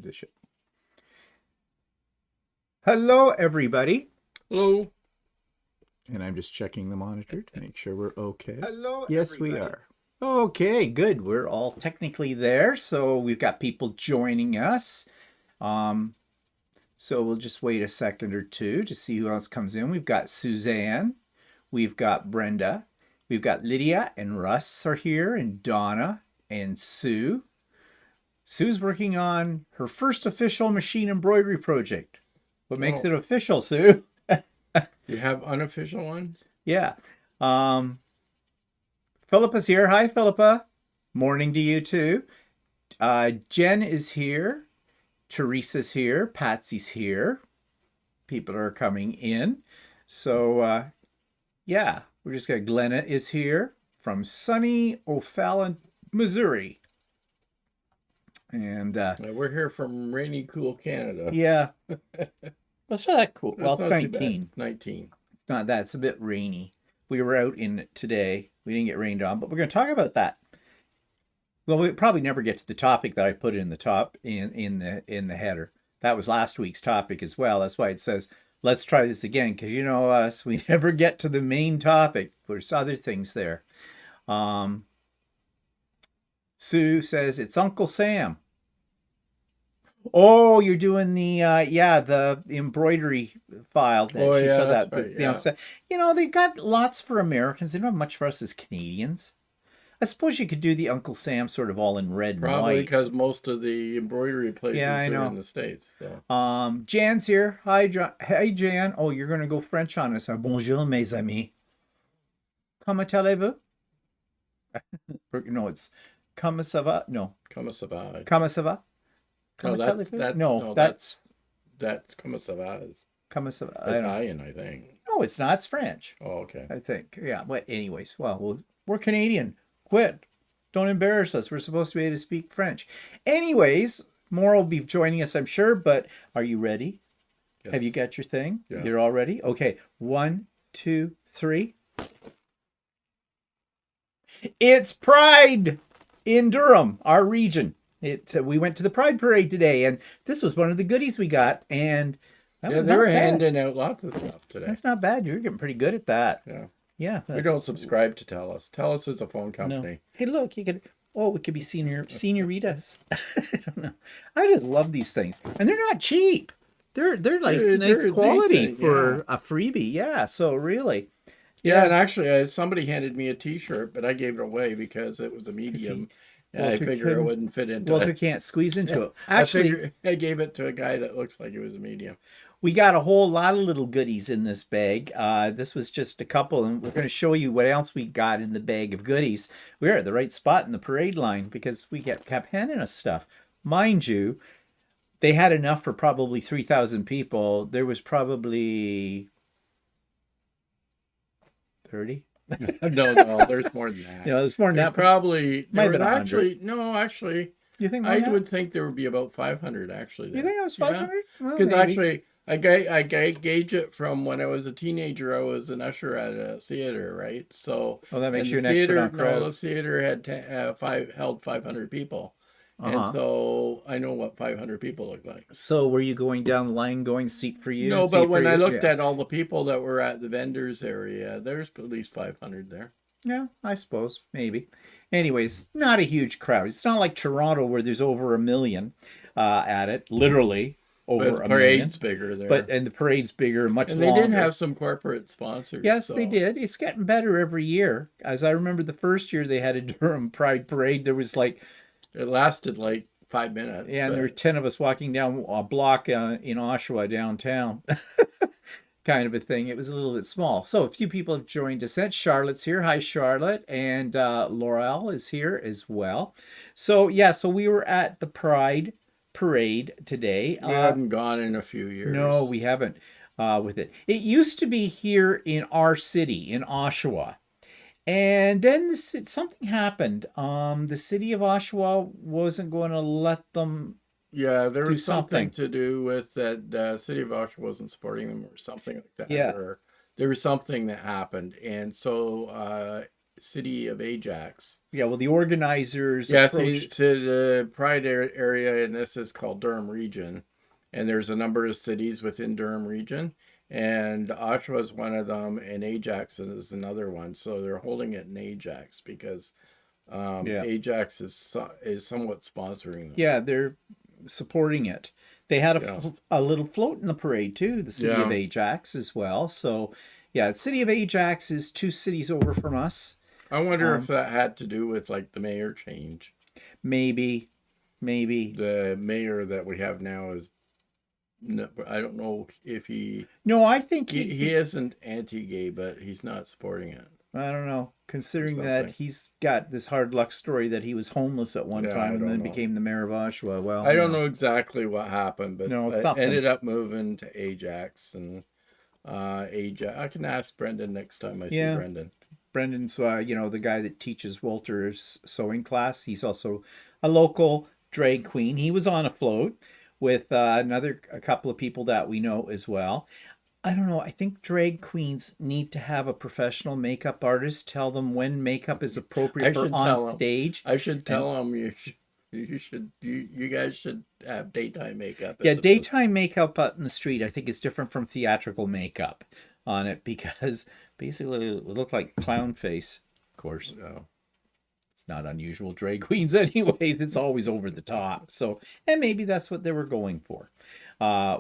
the show. Hello, everybody. Hello. And I'm just checking the monitor to make sure we're okay. Hello, yes, everybody. we are. Okay, good. We're all technically there, so we've got people joining us. So we'll just wait a second or two to see who else comes in. We've got Suzanne, we've got Brenda, we've got Lydia and Russ are here, and Donna and Sue. Sue's working on her first official machine embroidery project. What makes it official, Sue? You have unofficial ones? Yeah. Philippa's here. Hi, Philippa. Morning to you too. Jen is here. Teresa's here. Patsy's here. People are coming in. So, yeah, we're just got Glenna is here from sunny O'Fallon, Missouri. And we're here from rainy, cool Canada. Yeah. That's not that cool. That's well, 19. 19. It's not that. It's a bit rainy. We were out in it today. We didn't get rained on, but we're going to talk about that. Well, we probably never get to the topic that I put in the top in the header. That was last week's topic as well. That's why it says, let's try this again, because you know us, we never get to the main topic. There's other things there. Sue says, it's Uncle Sam. Oh, you're doing the the embroidery file. Oh, yeah, that's right, yeah. You know, they've got lots for Americans. They don't have much for us as Canadians. I suppose you could do the Uncle Sam sort of all in red and white. Probably because most of the embroidery places are in the States. So. Jan's here. Hi, Hey, Jan. Oh, you're going to go French on us. Bonjour, mes amis. Comment allez-vous? No, it's comment ça va? No. Comment ça va? Comment ça va? That's comment ça va is comment ça va? Italian, I think. No, it's not. It's French. Oh, okay. I think. Yeah. But anyways, well, we're Canadian. Quit. Don't embarrass us. We're supposed to be able to speak French. Anyways, more will be joining us, I'm sure. But are you ready? Yes. Have you got your thing? Yeah. You're all ready? Okay. 1, 2, 3. It's Pride in Durham, our region. We went to the Pride Parade today, and this was one of the goodies we got. And that was they were handing out lots of stuff today. That's not bad. You're getting pretty good at that. Yeah. Yeah. We don't subscribe to TELUS. TELUS is a phone company. No. Hey, look, you could. Oh, we could be senioritas. I don't know. I just love these things, and they're not cheap. They're like nice quality for a freebie. Yeah. So really. Yeah, and actually, somebody handed me a T-shirt, but I gave it away because it was a medium. I figure it wouldn't fit into it. Walter can't squeeze into it. Actually, I gave it to a guy that looks like it was a medium. We got a whole lot of little goodies in this bag. This was just a couple, and we're going to show you what else we got in the bag of goodies. We're at the right spot in the parade line because we kept handing us stuff. Mind you, they had enough for probably 3,000 people. There was probably 30. No, there's more than that. No, there's more than that. Probably there was actually. You think I would think there would be about 500 actually. You think it was 500? Because actually, I gauge it from when I was a teenager. I was an usher at a theater, right? So, that makes you an expert on crowds. No, the theater had held 500 people. And so I know what 500 people look like. So were you going down the line, going seat for you? No, but when I looked at all the people that were at the vendors area, there's at least 500 there. Yeah, I suppose. Maybe. Anyways, not a huge crowd. It's not like Toronto where there's over 1 million at it. Literally over 1 million. The parade's bigger there. And the parade's bigger, much longer. And they did have some corporate sponsors. Yes, they did. It's getting better every year. As I remember the first year they had a Durham Pride Parade, there was like... It lasted like 5 minutes. Yeah, and there were 10 of us walking down a block in Oshawa downtown. Kind of a thing. It was a little bit small. So a few people have joined us. Charlotte's here. Hi, Charlotte. And Laurel is here as well. So, yeah, so we were at the Pride Parade today. We haven't gone in a few years. No, we haven't with it. It used to be here in our city, in Oshawa. And then something happened. The city of Oshawa wasn't going to let them. Yeah, there was something to do with that. The city of Oshawa wasn't supporting them, or something like that. Yeah. Or there was something that happened, and so city of Ajax. Yeah, well, the organizers Yeah, approached. so the Pride area in this is called Durham Region, and there's a number of cities within Durham Region, and Oshawa is one of them, and Ajax is another one. So they're holding it in Ajax because Yeah, Ajax is somewhat sponsoring them. yeah, they're supporting it. They had Yeah. a little float in the parade too, the city of Yeah. Ajax as well. So, yeah, the city of Ajax is 2 cities over from us. I wonder if that had to do with like the mayor change. Maybe. The mayor that we have now is, no, I don't know if No, I think he isn't anti-gay, but he's not supporting it. I don't know, considering that Something. he's got this hard luck story that he was homeless at one Yeah, I time and don't then know. became the mayor of Oshawa. Well, I don't know exactly what happened, but No, I something. ended up moving to Ajax, and Ajax. I can ask Brendan next time I see Yeah. Brendan. Brendan's, the guy that teaches Walter's sewing class. He's also a local drag queen. He was on a float with a couple of people that we know as well. I don't know. I think drag queens need to have a professional makeup artist tell them when makeup is appropriate for on stage. I should tell him you guys should have daytime makeup. Yeah, daytime makeup out in the street, I think, is different from theatrical makeup on it because basically it would look like clown face, of course. No. It's not unusual drag queens anyways. It's always over the top. So, and maybe that's what they were going for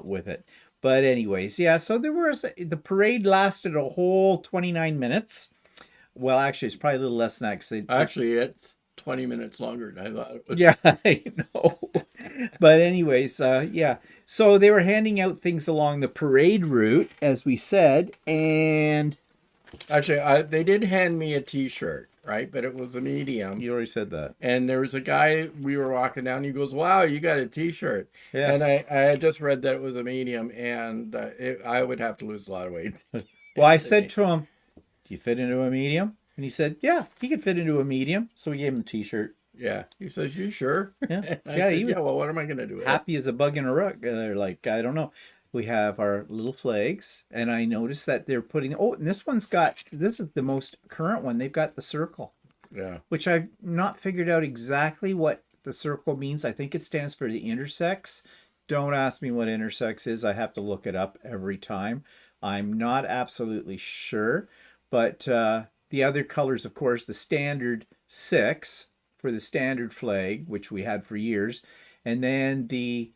with it. But anyways, yeah, so the parade lasted a whole 29 minutes. Well, actually, it's probably a little less than that. Actually, it's 20 minutes longer than I thought it was. Yeah, I know. But anyways, yeah. So they were handing out things along the parade route, as we said, and Actually, they did hand me a T-shirt, right? But it was a medium. You already said that. And there was a guy, we were walking down, he goes, "Wow, you got a T-shirt." Yeah. And I had just read that it was a medium, and I would have to lose a lot of weight. Well, I said to him, "Do you fit into a medium?" And he said, "Yeah, he could fit into a medium." So we gave him the T-shirt. Yeah. He says, "You sure?" Yeah. Yeah, he was, yeah, well, what am I going to do? Happy as a bug in a rug. They're like, I don't know. We have our little flags, and I noticed that they're putting, and this is the most current one. They've got the circle. Yeah. Which I've not figured out exactly what the circle means. I think it stands for the intersex. Don't ask me what intersex is. I have to look it up every time. I'm not absolutely sure. But the other colors, of course, the standard 6 for the standard flag, which we had for years. And then the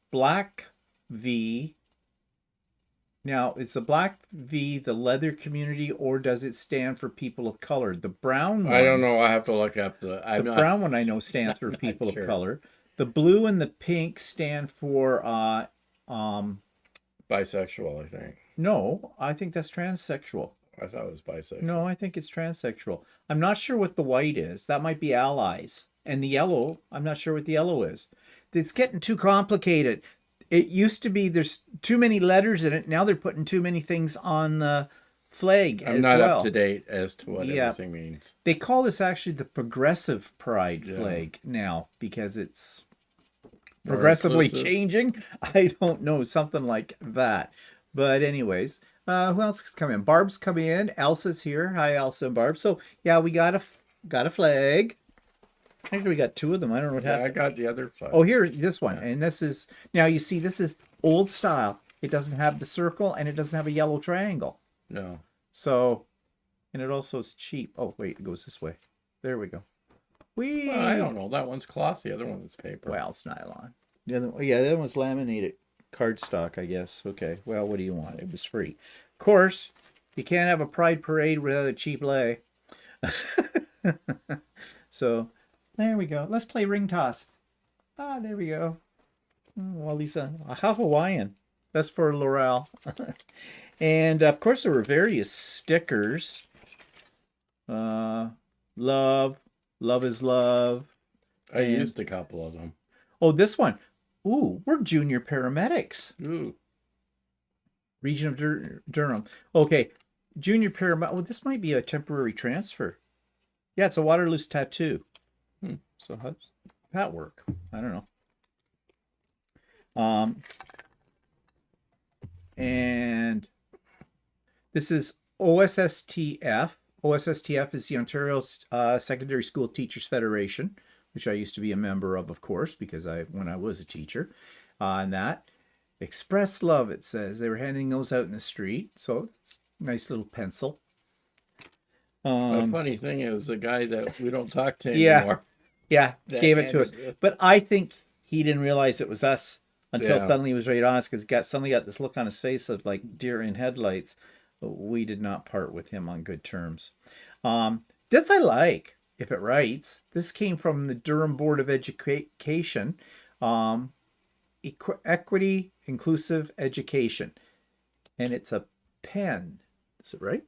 black V. Now, is the black V the leather community, or does it stand for people of color? The brown one, I don't know. I have to look up brown one I know stands for people of color. The blue and the pink stand for bisexual, I think. No, I think that's transsexual. I thought it was bisexual. No, I think it's transsexual. I'm not sure what the white is. That might be allies. And the yellow, I'm not sure what the yellow is. It's getting too complicated. It used to be there's too many letters in it. Now they're putting too many things on the flag I'm as not well. up to date as to what everything means. They call this actually the progressive pride flag now because it's progressively changing. I don't know, something like that. But anyways, who else is coming in? Barb's coming in. Elsa's here. Hi, Elsa and Barb. So yeah, we got a flag. Actually, we got 2 of them. I don't know what happened. I got the other flag. Oh, here, this one. Yeah. And this is, now you see, this is old style. It doesn't have the circle and it doesn't have a yellow triangle. No. So, and it also is cheap. Oh, wait, it goes this way. There we go. Well, I don't know. That one's cloth. The other one is paper. Well, it's nylon. The other one's laminated cardstock, I guess. Okay. Well, what do you want? It was free. Of course, you can't have a pride parade without a cheap lay. So, there we go. Let's play ring toss. Ah, there we go. Well, Lisa, how Hawaiian. That's for Laurel. And, of course, there were various stickers. Love is love. I used a couple of them. Oh, this one. Ooh, we're junior paramedics. Ooh. Region of Durham. Okay, junior paramedic. Oh, this might be a temporary transfer. Yeah, it's a Waterloose tattoo. So how does that work? I don't know. And this is OSSTF OSSTF is the Ontario Secondary School Teachers Federation, which I used to be a member of course, because when I was a teacher. And that Express Love, it says. They were handing those out in the street. So it's a nice little pencil. A funny thing is, a guy that we don't talk to Yeah. anymore. Yeah, that gave it to us. handed it. But I think he didn't realize it was us until Yeah. suddenly he was right on us, because suddenly got this look on his face of like deer in headlights. But we did not part with him on good terms. This I like, if it writes. This came from the Durham Board of Education. Equity, inclusive education. And it's a pen. Is it right?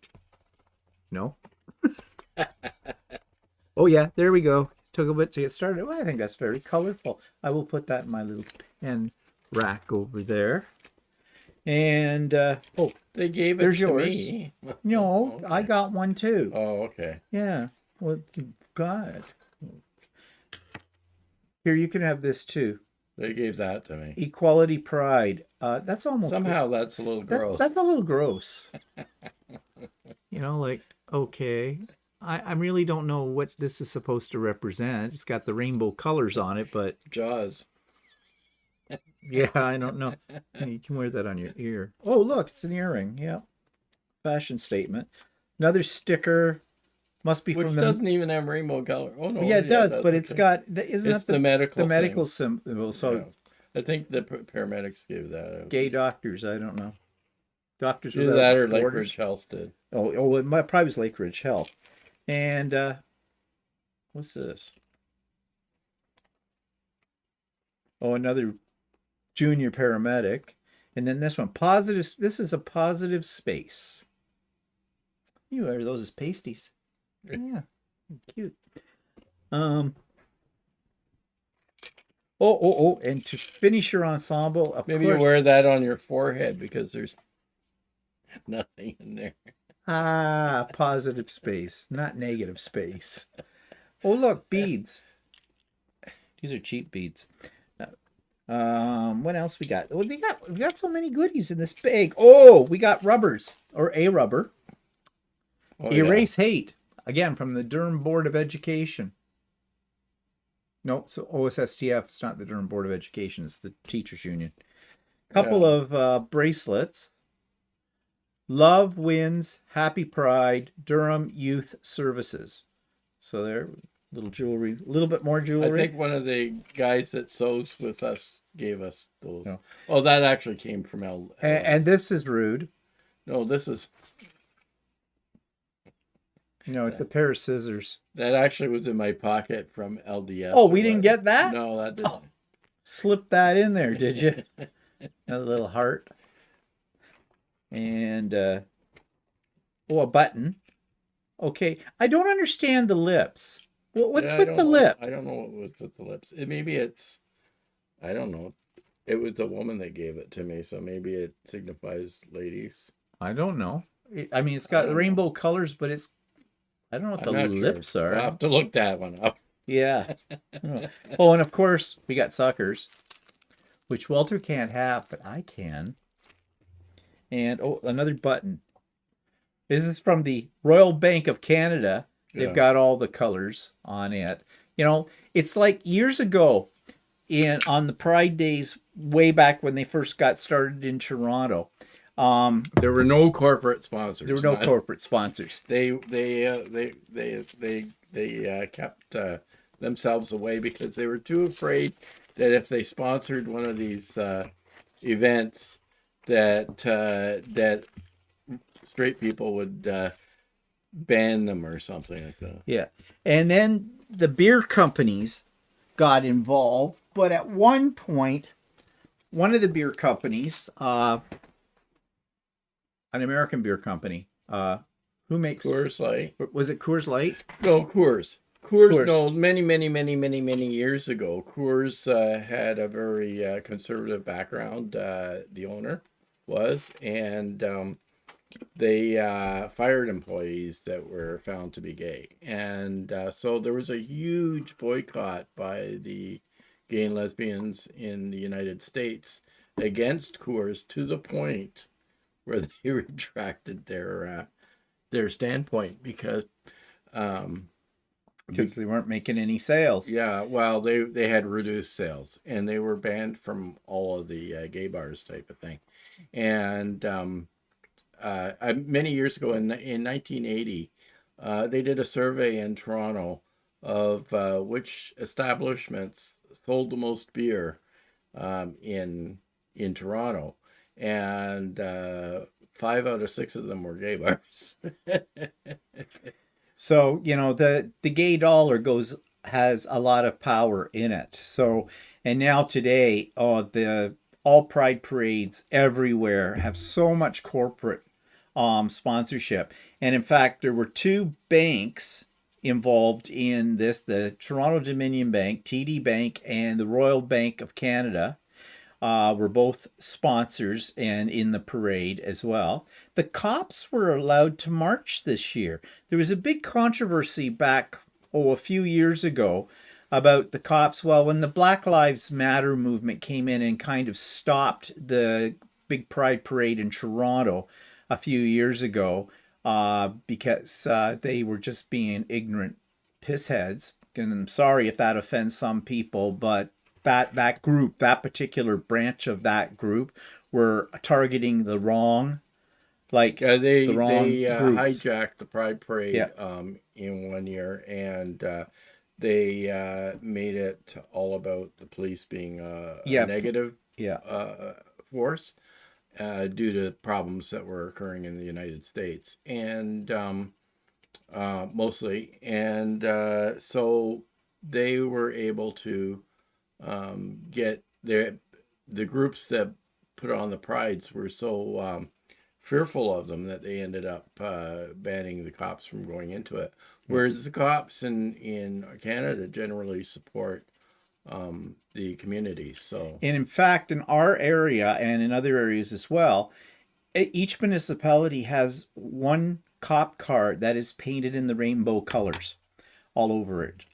No. Oh yeah, there we go. Took a bit to get started. Well, I think that's very colorful. I will put that in my little pen rack over there. And oh, They gave it there's to yours. me. No, Okay. I got one too. Oh, okay. Yeah. Well, God. Here, you can have this too. They gave that to me. Equality Pride. That's almost Somehow that's a little gross. That's a little gross. Like, okay. I really don't know what this is supposed to represent. It's got the rainbow colors on it, but Jaws. yeah, I don't know. You can wear that on your ear. Oh, look, it's an earring. Yeah. Fashion statement. Another sticker. Must be Which from the... doesn't even have rainbow color. Oh no. Yeah, it does, that's but it's okay. got... Isn't It's that the medical medical thing. symbol? So Yeah. I think the paramedics gave that out. gay doctors, I don't know. Doctors Either Without that or Lake Borders. Ridge Health did. Oh, it probably was Lake Ridge Health. And what's this? Oh, another junior paramedic. And then this one, positive. This is a positive space. You wear those as pasties. Yeah, cute. Oh, and to finish your ensemble, of Maybe course. you wear that on your forehead because there's nothing in there. Positive space, not negative space. Oh, look, beads. These are cheap beads. What else we got? Oh, we got so many goodies in this bag. Oh, we got rubbers, or a rubber. Oh, Erase Hate, again from the Durham Board of Education. No, so OSSTF. It's not the Durham Board of Education. It's the Teachers Union. Couple of bracelets. Love Wins, Happy Pride, Durham Youth Services. So there, little jewelry, a little bit more I jewelry. think one of the guys that sews with us gave us those. No. Oh, that actually came from L. And this is rude. No, this is It's a pair of scissors. that actually was in my pocket from LDS. Oh, we didn't get that? No, that didn't. Oh, slip that in there, did you? A little heart. And, a button. Okay. I don't understand the lips. What's Yeah, with the lip? I don't know what was with the lips. Maybe it's, I don't know. It was a woman that gave it to me, so maybe it signifies ladies. I don't know. It's got rainbow colors, but I don't know what I'm the not lips sure. are. I'll have to look that one up. Yeah. Oh, and of course, we got suckers, which Walter can't have, but I can. And, another button. This is from the Royal Bank of Canada. They've Yeah. got all the colors on it. It's like years ago on the Pride Days, way back when they first got started in Toronto. There were no corporate sponsors. There were no corporate sponsors. They kept themselves away because they were too afraid that if they sponsored one of these events, that straight people would ban them or something like that. Yeah. And then the beer companies got involved. But at one point, one of the beer companies, an American beer company, who makes... Coors Light. Was it Coors Light? No, Coors. Coors. Coors. No, many years ago, Coors had a very conservative background. The owner was, and they fired employees that were found to be gay, and so there was a huge boycott by the gay and lesbians in the United States against Coors, to the point where they retracted their their standpoint because because they weren't making any sales. yeah, well, they had reduced sales and they were banned from all of the gay bars type of thing. And many years ago in 1980, they did a survey in Toronto of which establishments sold the most beer in Toronto, and 5 out of 6 of them were gay bars. So, you know, the gay dollar has a lot of power in it. So, and now today, the all pride parades everywhere have so much corporate sponsorship. And in fact, there were 2 banks involved in this, the Toronto Dominion Bank, TD Bank, and the Royal Bank of Canada. Were both sponsors and in the parade as well. The cops were allowed to march this year. There was a big controversy back, a few years ago about the cops. Well, when the Black Lives Matter movement came in and kind of stopped the big pride parade in Toronto a few years ago because they were just being ignorant pissheads. And I'm sorry if that offends some people, but that group, that particular branch of that group, were targeting the wrong, they groups. hijacked the Pride Parade in one year, and they made it all about the police being a negative force due to problems that were occurring in the United States, and mostly, and so they were able to get the groups that put on the prides were so fearful of them that they ended up banning the cops from going into it. Whereas the cops in Canada generally support the communities. So, and in fact, in our area and in other areas as well, each municipality has one cop car that is painted in the rainbow colors all over it.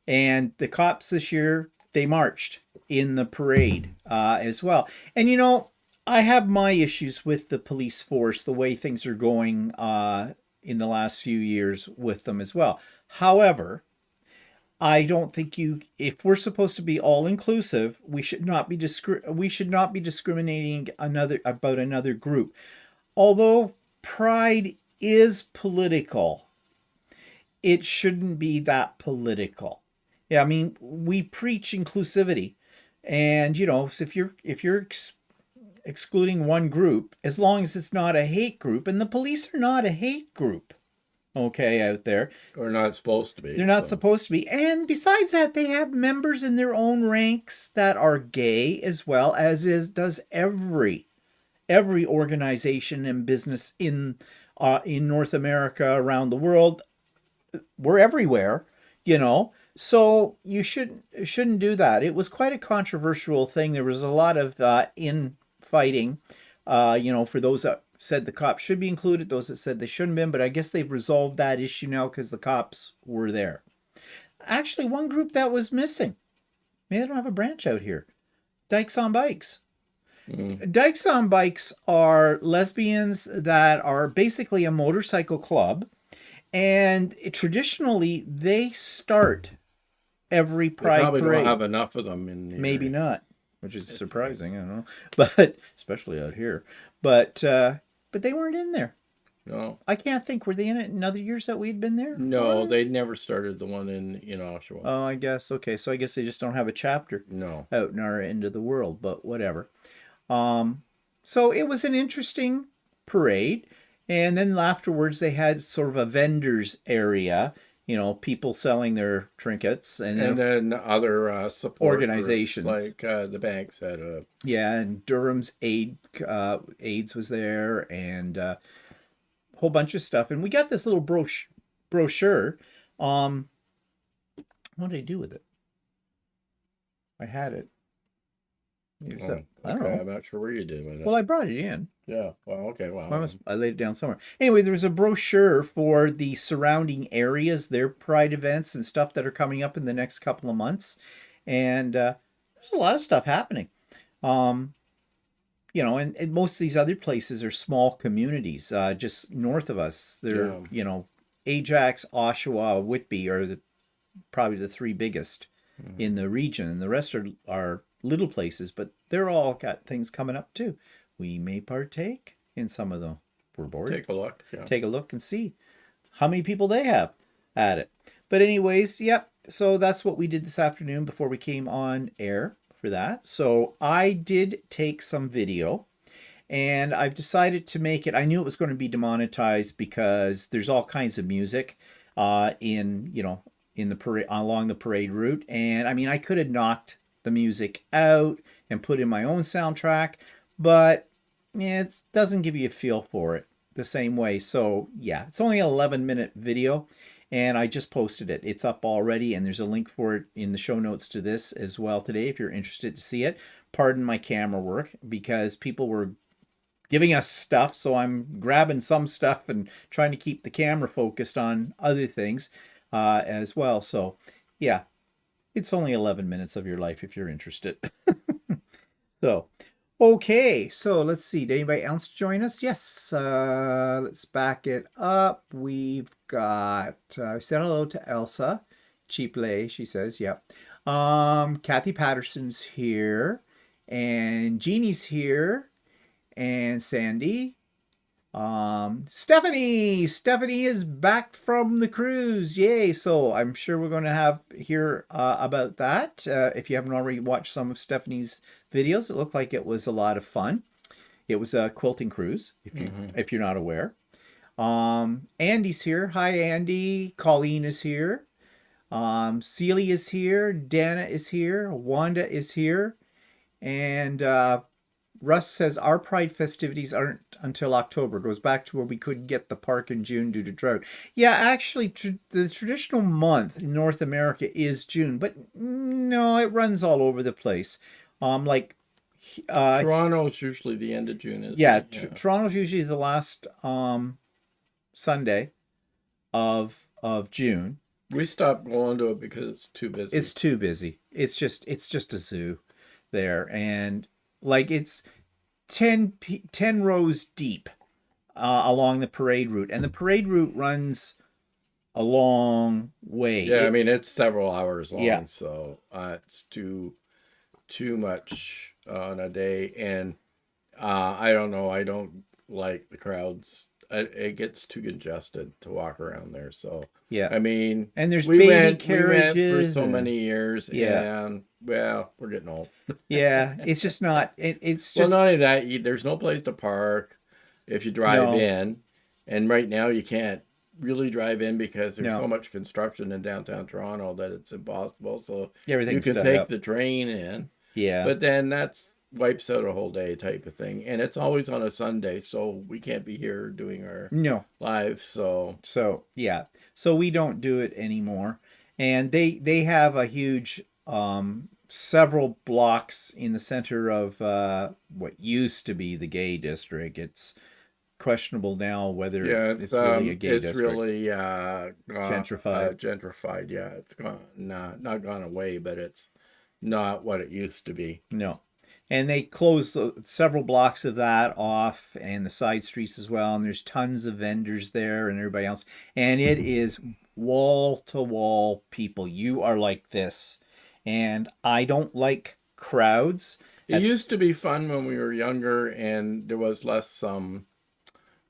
And the cops this year, they marched in the parade as well. And, you know, I have my issues with the police force, the way things are going in the last few years with them as well. However, I don't think if we're supposed to be all inclusive, we should not be discriminating about another group. Although pride is political, it shouldn't be that political. Yeah, I mean, we preach inclusivity, and you know, if you're excluding one group, as long as it's not a hate group, and the police are not a hate group, okay, out there, or not supposed to be. They're not supposed to be, and besides that, they have members in their own ranks that are gay as well, does every organization and business in North America, around the world. We're everywhere, you know. So you shouldn't do that. It was quite a controversial thing. There was a lot of infighting, you know, for those that said the cops should be included, those that said they shouldn't have been. But I guess they've resolved that issue now because the cops were there. Actually, one group that was missing. Maybe they don't have a branch out here. Dykes on Bikes. Dykes on Bikes are lesbians that are basically a motorcycle club. And traditionally, they start every pride probably parade. Don't have enough of them in here. Maybe not, which is surprising. I don't know, but especially out here. But they weren't in there. No, I can't think. Were they in it in other years that we'd been there? No, they never started the one in Oshawa. Oh, I guess. Okay, so I guess they just don't have a chapter. No, out in our end of the world, but whatever. So it was an interesting parade. And then afterwards, they had sort of a vendors area, you know, people selling their trinkets, and then other support organizations like the banks had a and Durham's AIDS was there, and a whole bunch of stuff. And we got this little brochure. What did I do with it? I had it. I don't know. I'm not sure where you did with it. Well, I brought it in. Yeah. Well, okay. Well, I laid it down somewhere. Anyway, there's a brochure for the surrounding areas, their pride events and stuff that are coming up in the next couple of months. And there's a lot of stuff happening. and most of these other places are small communities, just north of us. They're, Yeah. Ajax, Oshawa, Whitby are probably the three biggest Mhm. in the region, and the rest are little places, but they're all got things coming up too. We may partake in some of them. If we're bored, Take a look. Yeah. take a look and see how many people they have at it. But anyways, yep. So that's what we did this afternoon before we came on air for that. So I did take some video, and I've decided to make it. I knew it was going to be demonetized because there's all kinds of music in the parade, along the parade route, and I mean I could have knocked the music out and put in my own soundtrack, but it doesn't give you a feel for it the same way. So yeah, it's only an 11-minute video, and I just posted it. It's up already, and there's a link for it in the show notes to this as well today if you're interested to see it. Pardon my camera work because people were giving us stuff, so I'm grabbing some stuff and trying to keep the camera focused on other things as well. So yeah, it's only 11 minutes of your life if you're interested. So okay, so let's see, did anybody else join us? Yes, let's back it up. We've got said hello to Elsa Cheapley, she says, yep. Kathy Patterson's here, and Jeannie's here, and Sandy. Stephanie is back from the cruise. Yay. So I'm sure we're going to hear about that. If you haven't already watched some of Stephanie's videos, it looked like it was a lot of fun. It was a quilting cruise, if you're not aware. Andy's here. Hi, Andy. Colleen is here. Celia is here. Dana is here. Wanda is here. And Russ says our Pride festivities aren't until October. Goes back to where we couldn't get the park in June due to drought. Yeah, actually, the traditional month in North America is June, but no, it runs all over the place. Like Toronto's usually the end of June, isn't yeah, it? Yeah. Toronto's usually the last Sunday of June. We stopped going to it because it's too busy. It's too busy. It's just a zoo there, and like it's 10 rows deep along the parade route, and the parade route runs a long way. Yeah, I mean it's several hours long, Yeah. so it's too much on a day, and I don't know. I don't like the crowds. It gets too congested to walk around there. So Yeah. I mean, And there's we baby went for carriages so and- many years, Yeah. and well, we're getting old. Yeah, it's just not. It's Well, just not only that, there's no place to park if you drive No. in, and right now you can't really drive in because there's No. so much construction in downtown Toronto that it's impossible. So you everything's can dug take up. the train in, Yeah. but then that's wipes out a whole day type of thing, and it's always on a Sunday, so we can't be here doing our No. live. So So yeah, so we don't do it anymore, and they have a huge several blocks in the center of what used to be the gay district. It's questionable now whether yeah, it's really a gay it's district. really Gentrified. gentrified. Yeah, it's gone not gone away, but it's not what it used to be. No. And they closed several blocks of that off, and the side streets as well. And there's tons of vendors there and everybody else. And it is wall to wall people. You are like this. And I don't like crowds. It used to be fun when we were younger, and there was less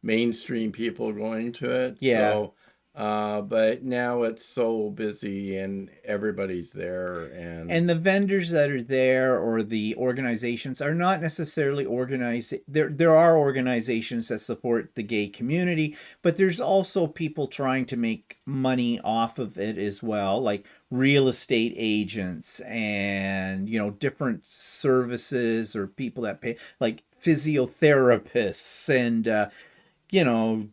mainstream people going to it. Yeah. So, but now it's so busy and everybody's there, And the vendors that are there or the organizations are not necessarily organized. There are organizations that support the gay community, but there's also people trying to make money off of it as well, like real estate agents and, different services or people that pay, like physiotherapists and,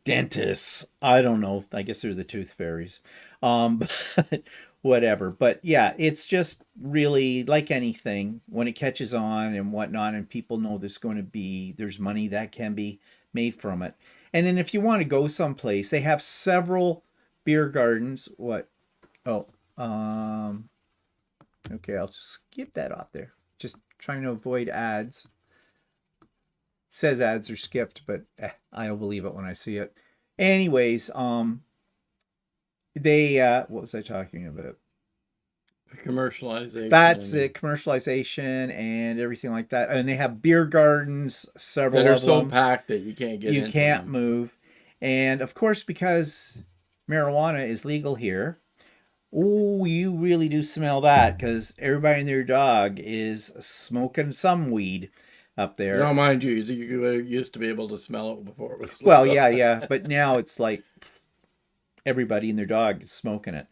dentists. I don't know. I guess they're the tooth fairies. But whatever. But yeah, it's just really like anything when it catches on and whatnot, and people know there's money that can be made from it. And then if you want to go someplace, they have several beer gardens. What? Oh, okay, I'll skip that off there. Just trying to avoid ads. says ads are skipped, but I'll believe it when I see it. Anyways, they what was I talking about? Commercialization. That's it, commercialization and everything like that. And they have beer gardens, several that are of so them. packed that you can't get You into can't them. move. And of course, because marijuana is legal here, oh, you really do smell that because everybody and their dog is smoking some weed up Now, there. mind you, you used to be able to smell it before it was Well, legal. yeah, but now it's like everybody and their dog is smoking it.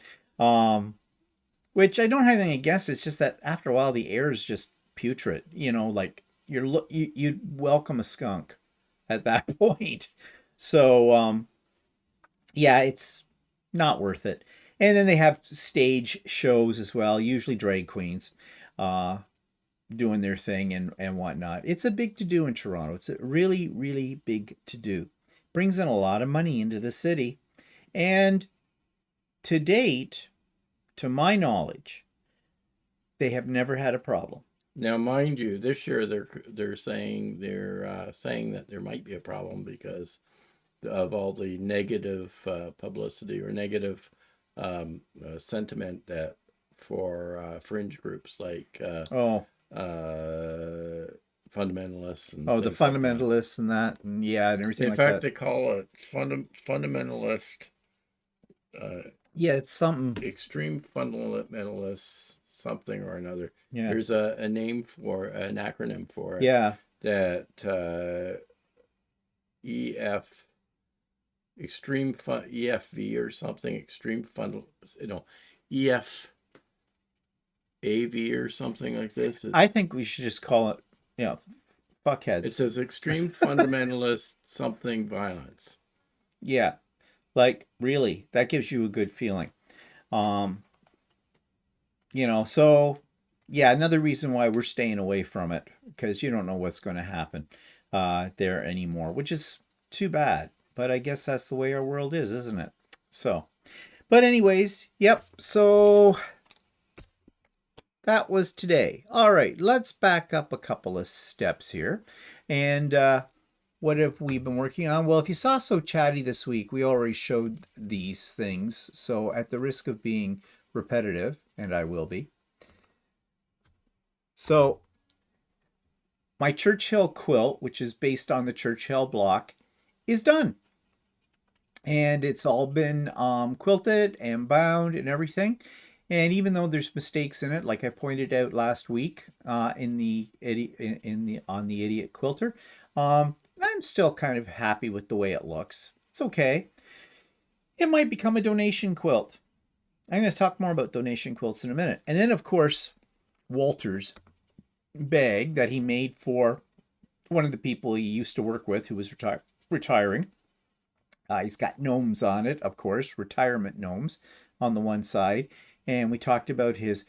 Which I don't have anything against. It's just that after a while, the air is just putrid. Like you'd welcome a skunk at that point. So, yeah, it's not worth it. And then they have stage shows as well, usually drag queens, uh, doing their thing and whatnot. It's a big to do in Toronto. It's a really, really big to do. Brings in a lot of money into the city. And to date, to my knowledge, they have never had a problem. Now, mind you, this year they're saying that there might be a problem because of all the negative publicity or negative sentiment that for fringe groups like Oh, fundamentalists and the things like that. fundamentalists and that, and yeah, and everything In like fact, that. they call it fundamentalist, Yeah, it's something. extreme fundamentalist something or another. Yeah, There's a name for an acronym for it yeah, that EF extreme fun EFV or something extreme fund EF AV or something like this. I think we should just call it, fuckheads. It says extreme fundamentalist something violence. Yeah, like really, that gives you a good feeling. Um, so yeah, another reason why we're staying away from it because you don't know what's going to happen there anymore, which is too bad. But I guess that's the way our world is, isn't it? So, but anyways, yep. So that was today. All right, let's back up a couple of steps here. And what have we been working on? Well, if you saw So Chatty this week, we already showed these things. So at the risk of being repetitive, and I will be. So my Churchill quilt, which is based on the Churchill block, is done. And it's all been quilted and bound and everything. And even though there's mistakes in it, like I pointed out last week on the Idiot Quilter, I'm still kind of happy with the way it looks. It's okay. It might become a donation quilt. I'm going to talk more about donation quilts in a minute. And then, of course, Walter's bag that he made for one of the people he used to work with who was retiring. He's got gnomes on it, of course, retirement gnomes on the one side. And we talked about his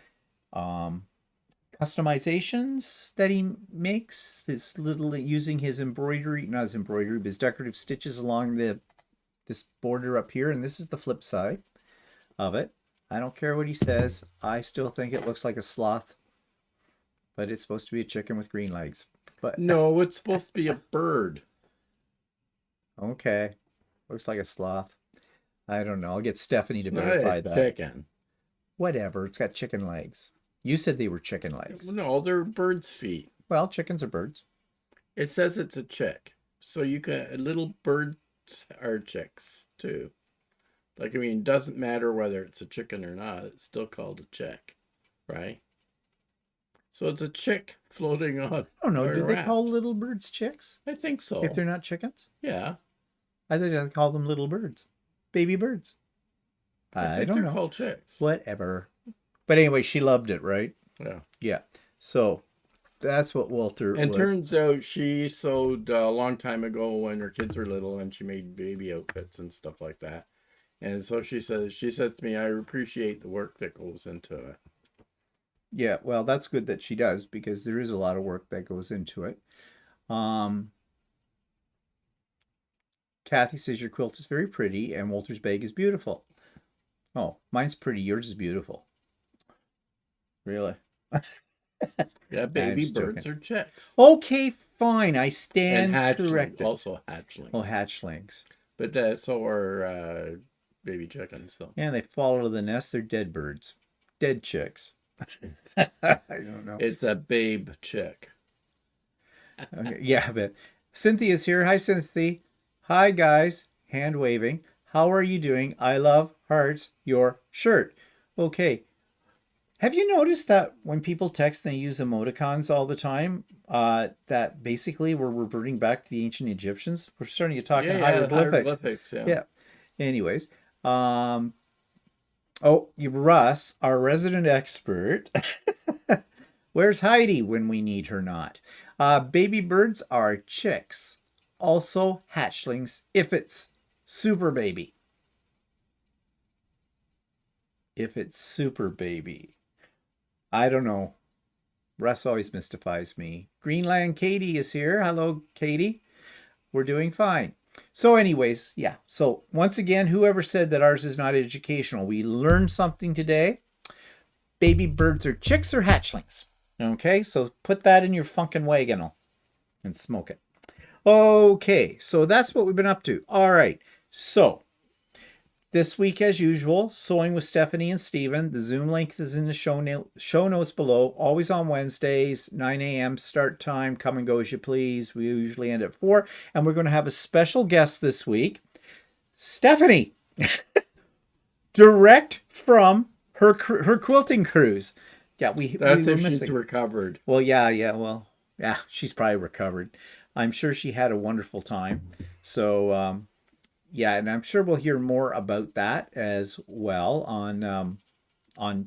customizations that he makes, this little using his embroidery, not his embroidery, but his decorative stitches along this border up here. And this is the flip side of it. I don't care what he says. I still think it looks like a sloth, but it's supposed to be a chicken with green legs. But no, it's supposed to be a bird. Okay, looks like a sloth. I don't know. I'll get Stephanie to It's not verify a that. chicken. Whatever. It's got chicken legs. You said they were chicken legs. No, they're bird's feet. Well, chickens are birds. It says it's a chick, so you can little birds are chicks too. Like, I mean, it doesn't matter whether it's a chicken or not. It's still called a chick, right? So it's a chick floating on. I don't know. Do they wrapped. call little birds chicks I think so. if they're not chickens? Yeah. I think they call them little birds, baby birds. I think don't they're know. called chicks. Whatever. But anyway, she loved it, right? Yeah. Yeah. So that's what Walter And was. turns out she sewed a long time ago when her kids were little, and she made baby outfits and stuff like that. And so she says to me, I appreciate the work that goes into it. Yeah, well, that's good that she does because there is a lot of work that goes into it. Kathy says your quilt is very pretty and Walter's bag is beautiful. Oh, mine's pretty. Yours is beautiful. Really? Yeah, baby birds are chicks. Okay, fine. I And stand hatchling, corrected. also hatchlings. Oh, hatchlings. But so are baby chickens. So Yeah, they fall out of the nest. They're dead birds. Dead chicks. I don't know. it's a babe chick. Okay. Yeah, but Cynthia's here. Hi, Cynthia. Hi, guys. Hand waving. How are you doing? I love hearts your shirt. Okay. Have you noticed that when people text, they use emoticons all the time? That basically we're reverting back to the ancient Egyptians. We're starting to talk in hieroglyphics. Hieroglyphics, yeah. Yeah. Anyways, oh, Russ, our resident expert. Where's Heidi when we need her not? Baby birds are chicks, also hatchlings if it's super baby. If it's super baby. I don't know. Russ always mystifies me. Greenland Katie is here. Hello, Katie. We're doing fine. So anyways, yeah. So once again, whoever said that ours is not educational, we learned something today. Baby birds are chicks or hatchlings. Okay, so put that in your funkin' wagon and smoke it. Okay, so that's what we've been up to. All right, so this week, as usual, sewing with Stephanie and Steven. The Zoom link is in the show notes below. Always on Wednesdays, 9 a.m. start time. Come and go as you please. We usually end at 4. And we're going to have a special guest this week. Stephanie, direct from her quilting cruise. Yeah, that's if she's recovered. Well, yeah, she's probably recovered. I'm sure she had a wonderful time. So, yeah, and I'm sure we'll hear more about that as well on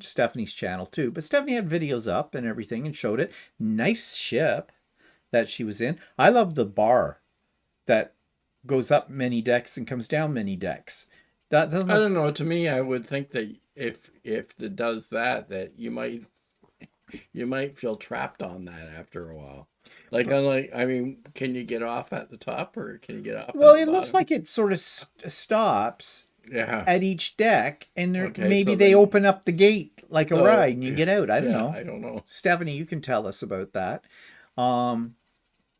Stephanie's channel too. But Stephanie had videos up and everything and showed it. Nice ship that she was in. I love the bar that goes up many decks and comes down many decks. That doesn't. I don't know. To me, I would think that if it does that you might feel trapped on that after a while. I mean, can you get off at the top or can you get off? Well, it looks like it sort of stops at each deck, and maybe they open up the gate like a ride and you get out. I don't know. I don't know. Stephanie, you can tell us about that. I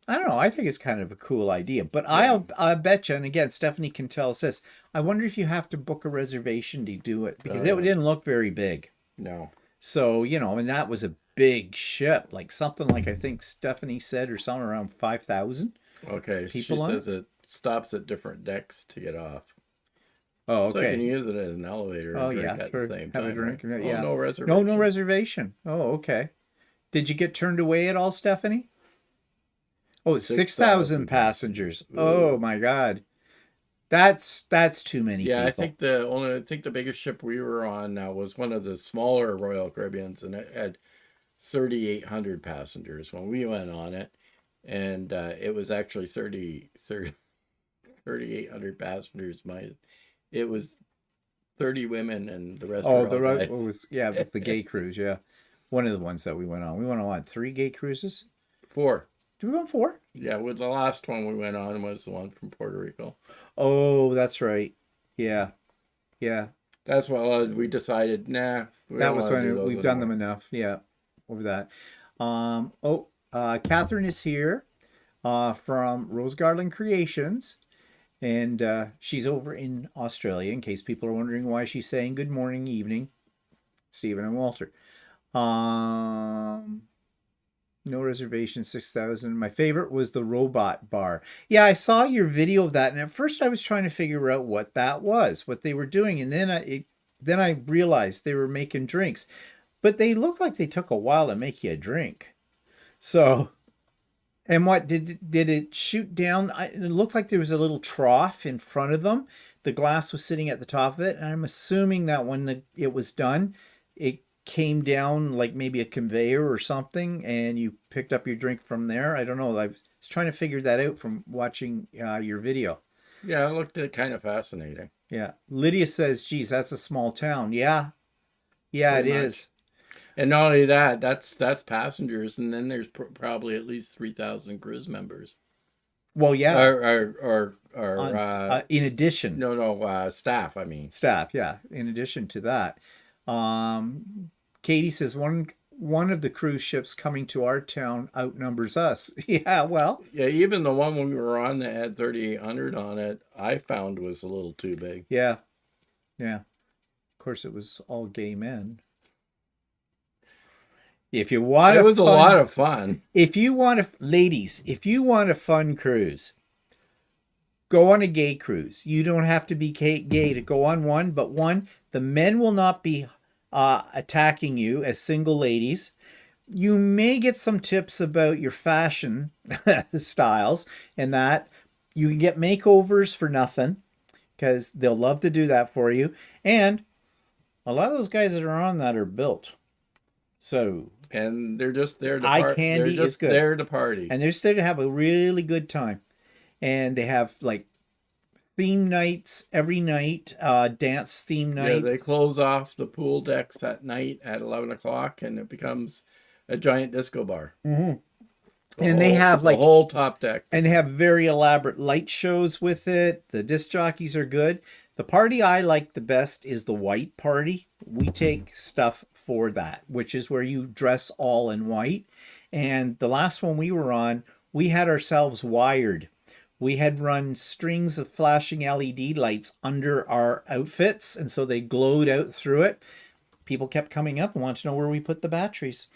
don't know. I think it's kind of a cool idea, but I bet you, and again, Stephanie can tell us this. I wonder if you have to book a reservation to do it because it didn't look very big. No. So, and that was a big ship, like something like I think Stephanie said or something around 5,000. Okay, people she says it stops at different decks to get off. Oh, okay. So I can use it as an elevator. Oh, drink yeah, at the same time. Have a drink. Right? Yeah. No reservation. No reservation. Oh, okay. Did you get turned away at all, Stephanie? Oh, 6,000 passengers. Ooh. Oh my God. That's too many people. I think the biggest ship we were on was one of the smaller Royal Caribbeans, and it had 3,800 passengers when we went on it, and it was actually 3,800 passengers. It was 30 women and the rest. It's the gay cruise. Yeah, one of the ones that we went on. We went on 3 gay cruises. 4. Did we go on 4? Yeah, with the last one we went on was the one from Puerto Rico. Oh, that's right. Yeah. That's why we decided. Nah, we've done them enough. Yeah, over that. Catherine is here from Rose Garland Creations, and she's over in Australia. In case people are wondering why she's saying good morning, evening, Stephen and Walter. No reservation, 6,000. My favorite was the robot bar. Yeah, I saw your video of that, and at first I was trying to figure out what that was, what they were doing, and then I realized they were making drinks, but they looked like they took a while to make you a drink. So, and what did it shoot down? It looked like there was a little trough in front of them. The glass was sitting at the top of it, and I'm assuming that when it was done, it came down like maybe a conveyor or something, and you picked up your drink from there. I don't know. I was trying to figure that out from watching your video. Yeah, it looked kind of fascinating. Yeah. Lydia says, geez, that's a small town. Yeah, it is. And not only that, that's passengers, and then there's probably at least 3,000 cruise members. Well, yeah. Or in addition. No, staff, I mean. Staff, yeah. In addition to that. Katie says, one one of the cruise ships coming to our town outnumbers us. Yeah, well, Yeah, even the one we were on that had 3,800 on it, I found was a little too big. yeah, yeah. Of course, it was all gay men. If you want It a was a lot fun, of fun. if you want a, ladies, if you want a fun cruise, go on a gay cruise. You don't have to be gay to go on one, but one, the men will not be attacking you as single ladies. You may get some tips about your fashion styles and that. You can get makeovers for nothing because they'll love to do that for you. And a lot of those guys that are on that are built. So And they're just there to eye party. They're candy is just good. there to party. And they're just there to have a really good time. And they have like theme nights every night, dance theme Yeah, nights. they close off the pool decks at night at 11 o'clock, and it becomes a giant disco bar. Mm-hmm. And they have the like whole top deck. And they have very elaborate light shows with it. The disc jockeys are good. The party I like the best is the white party. We take stuff for that, which is where you dress all in white. And the last one we were on, we had ourselves wired. We had run strings of flashing LED lights under our outfits, and so they glowed out through it. People kept coming up and wanted to know where we put the batteries.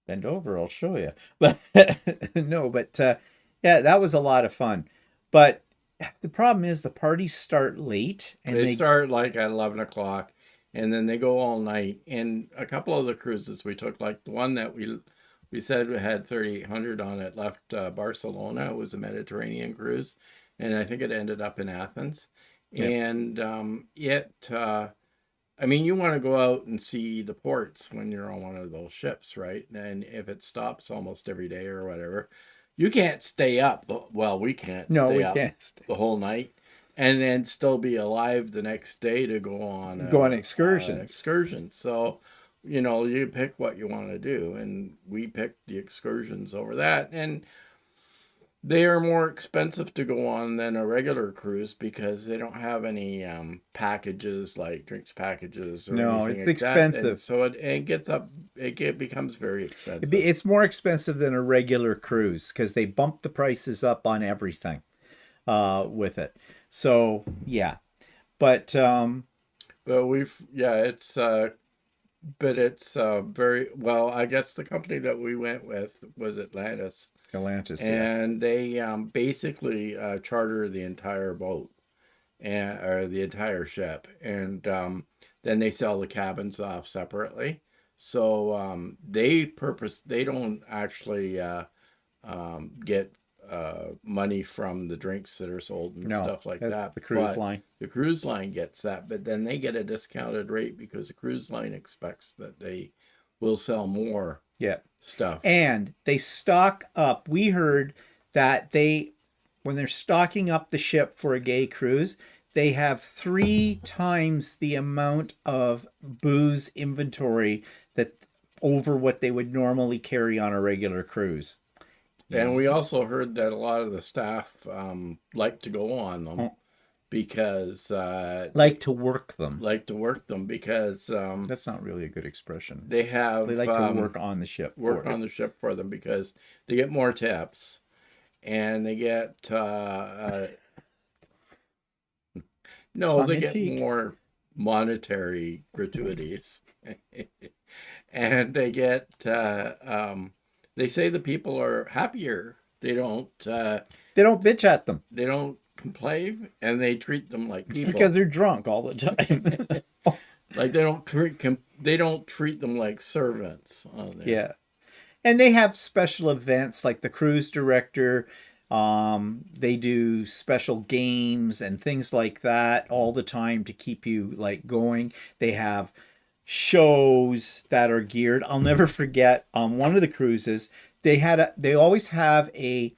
Bend over, I'll show you. But no, but yeah, that was a lot of fun. But the problem is the parties start late, and They start like at 11 o'clock, and then they go all night. And a couple of the cruises we took, like the one that we said had 3,800 on it, left Barcelona. It was a Mediterranean cruise, and I think it ended up in Athens. Yep. And I mean, you want to go out and see the ports when you're on one of those ships, right? And if it stops almost every day or whatever, you can't stay up. Well, we can't stay up the whole night and then still be alive the next day to go on excursions. So, you know, you pick what you want to do, and we picked the excursions over that. And they are more expensive to go on than a regular cruise because they don't have any packages like drinks packages. Or no, anything it's like expensive. That. And so it becomes very expensive. It's more expensive than a regular cruise because they bump the prices up on everything with it. So yeah, but it's very well. I guess the company that we went with was Atlantis. And they basically charter the entire boat or the entire ship, and then they sell the cabins off separately. So they don't actually get money from the drinks that are sold and stuff like that. The cruise line. The cruise line gets that, but then they get a discounted rate because the cruise line expects that they will sell more stuff. And they stock up. We heard that when they're stocking up the ship for a gay cruise, they have 3 times the amount of booze inventory that over what they would normally carry on a regular cruise. And we also heard that a lot of the staff like to go on them because like to work them because that's not really a good expression. They like to work on the ship for them because they get more tips and they get they get more monetary gratuities and they get they say the people are happier. They don't bitch at them. They don't complain, and they treat them like people. It's because they're drunk all the time. Like they don't treat them like servants on there. Yeah. And they have special events like the cruise director. They do special games and things like that all the time to keep you like going. They have shows that are geared. I'll never forget on one of the cruises, they always have a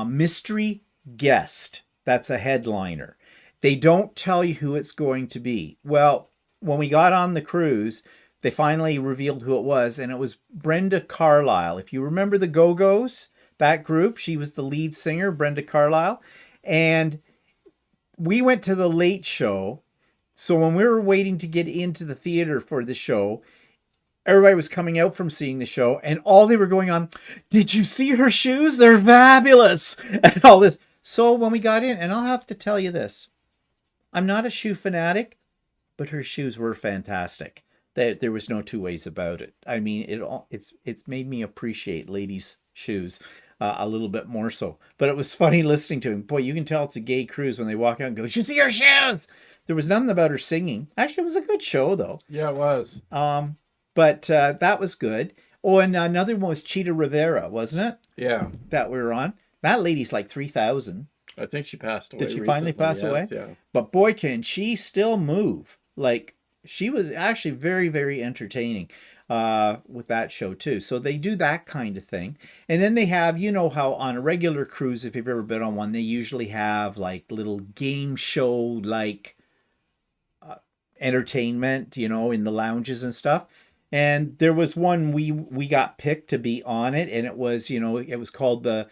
mystery guest that's a headliner. They don't tell you who it's going to be. Well, when we got on the cruise, they finally revealed who it was, and it was Brenda Carlisle. If you remember the Go-Go's, that group, she was the lead singer, Brenda Carlisle. And we went to the late show, So when we were waiting to get into the theater for the show, everybody was coming out from seeing the show, and all they were going on, did you see her shoes? They're fabulous, and all this. So when we got in, and I'll have to tell you this, I'm not a shoe fanatic, but her shoes were fantastic. There was no two ways about it. I mean, it's made me appreciate ladies' shoes a little bit more so. But it was funny listening to him. Boy, you can tell it's a gay cruise when they walk out and go, "You see her shoes?" There was nothing about her singing. Actually, it was a good show though. Yeah, it was. But that was good. Oh, and another one was Cheetah Rivera, wasn't it? Yeah. That we were on. That lady's like 3,000. I think she passed away. Did she finally pass away? Yeah. But boy, can she still move. Like, she was actually very, very entertaining with that show too. So they do that kind of thing. And then they have, you know how on a regular cruise, if you've ever been on one, they usually have like little game show, like entertainment, you know, in the lounges and stuff. And there was one we got picked to be on it, and it was, you know, it was called the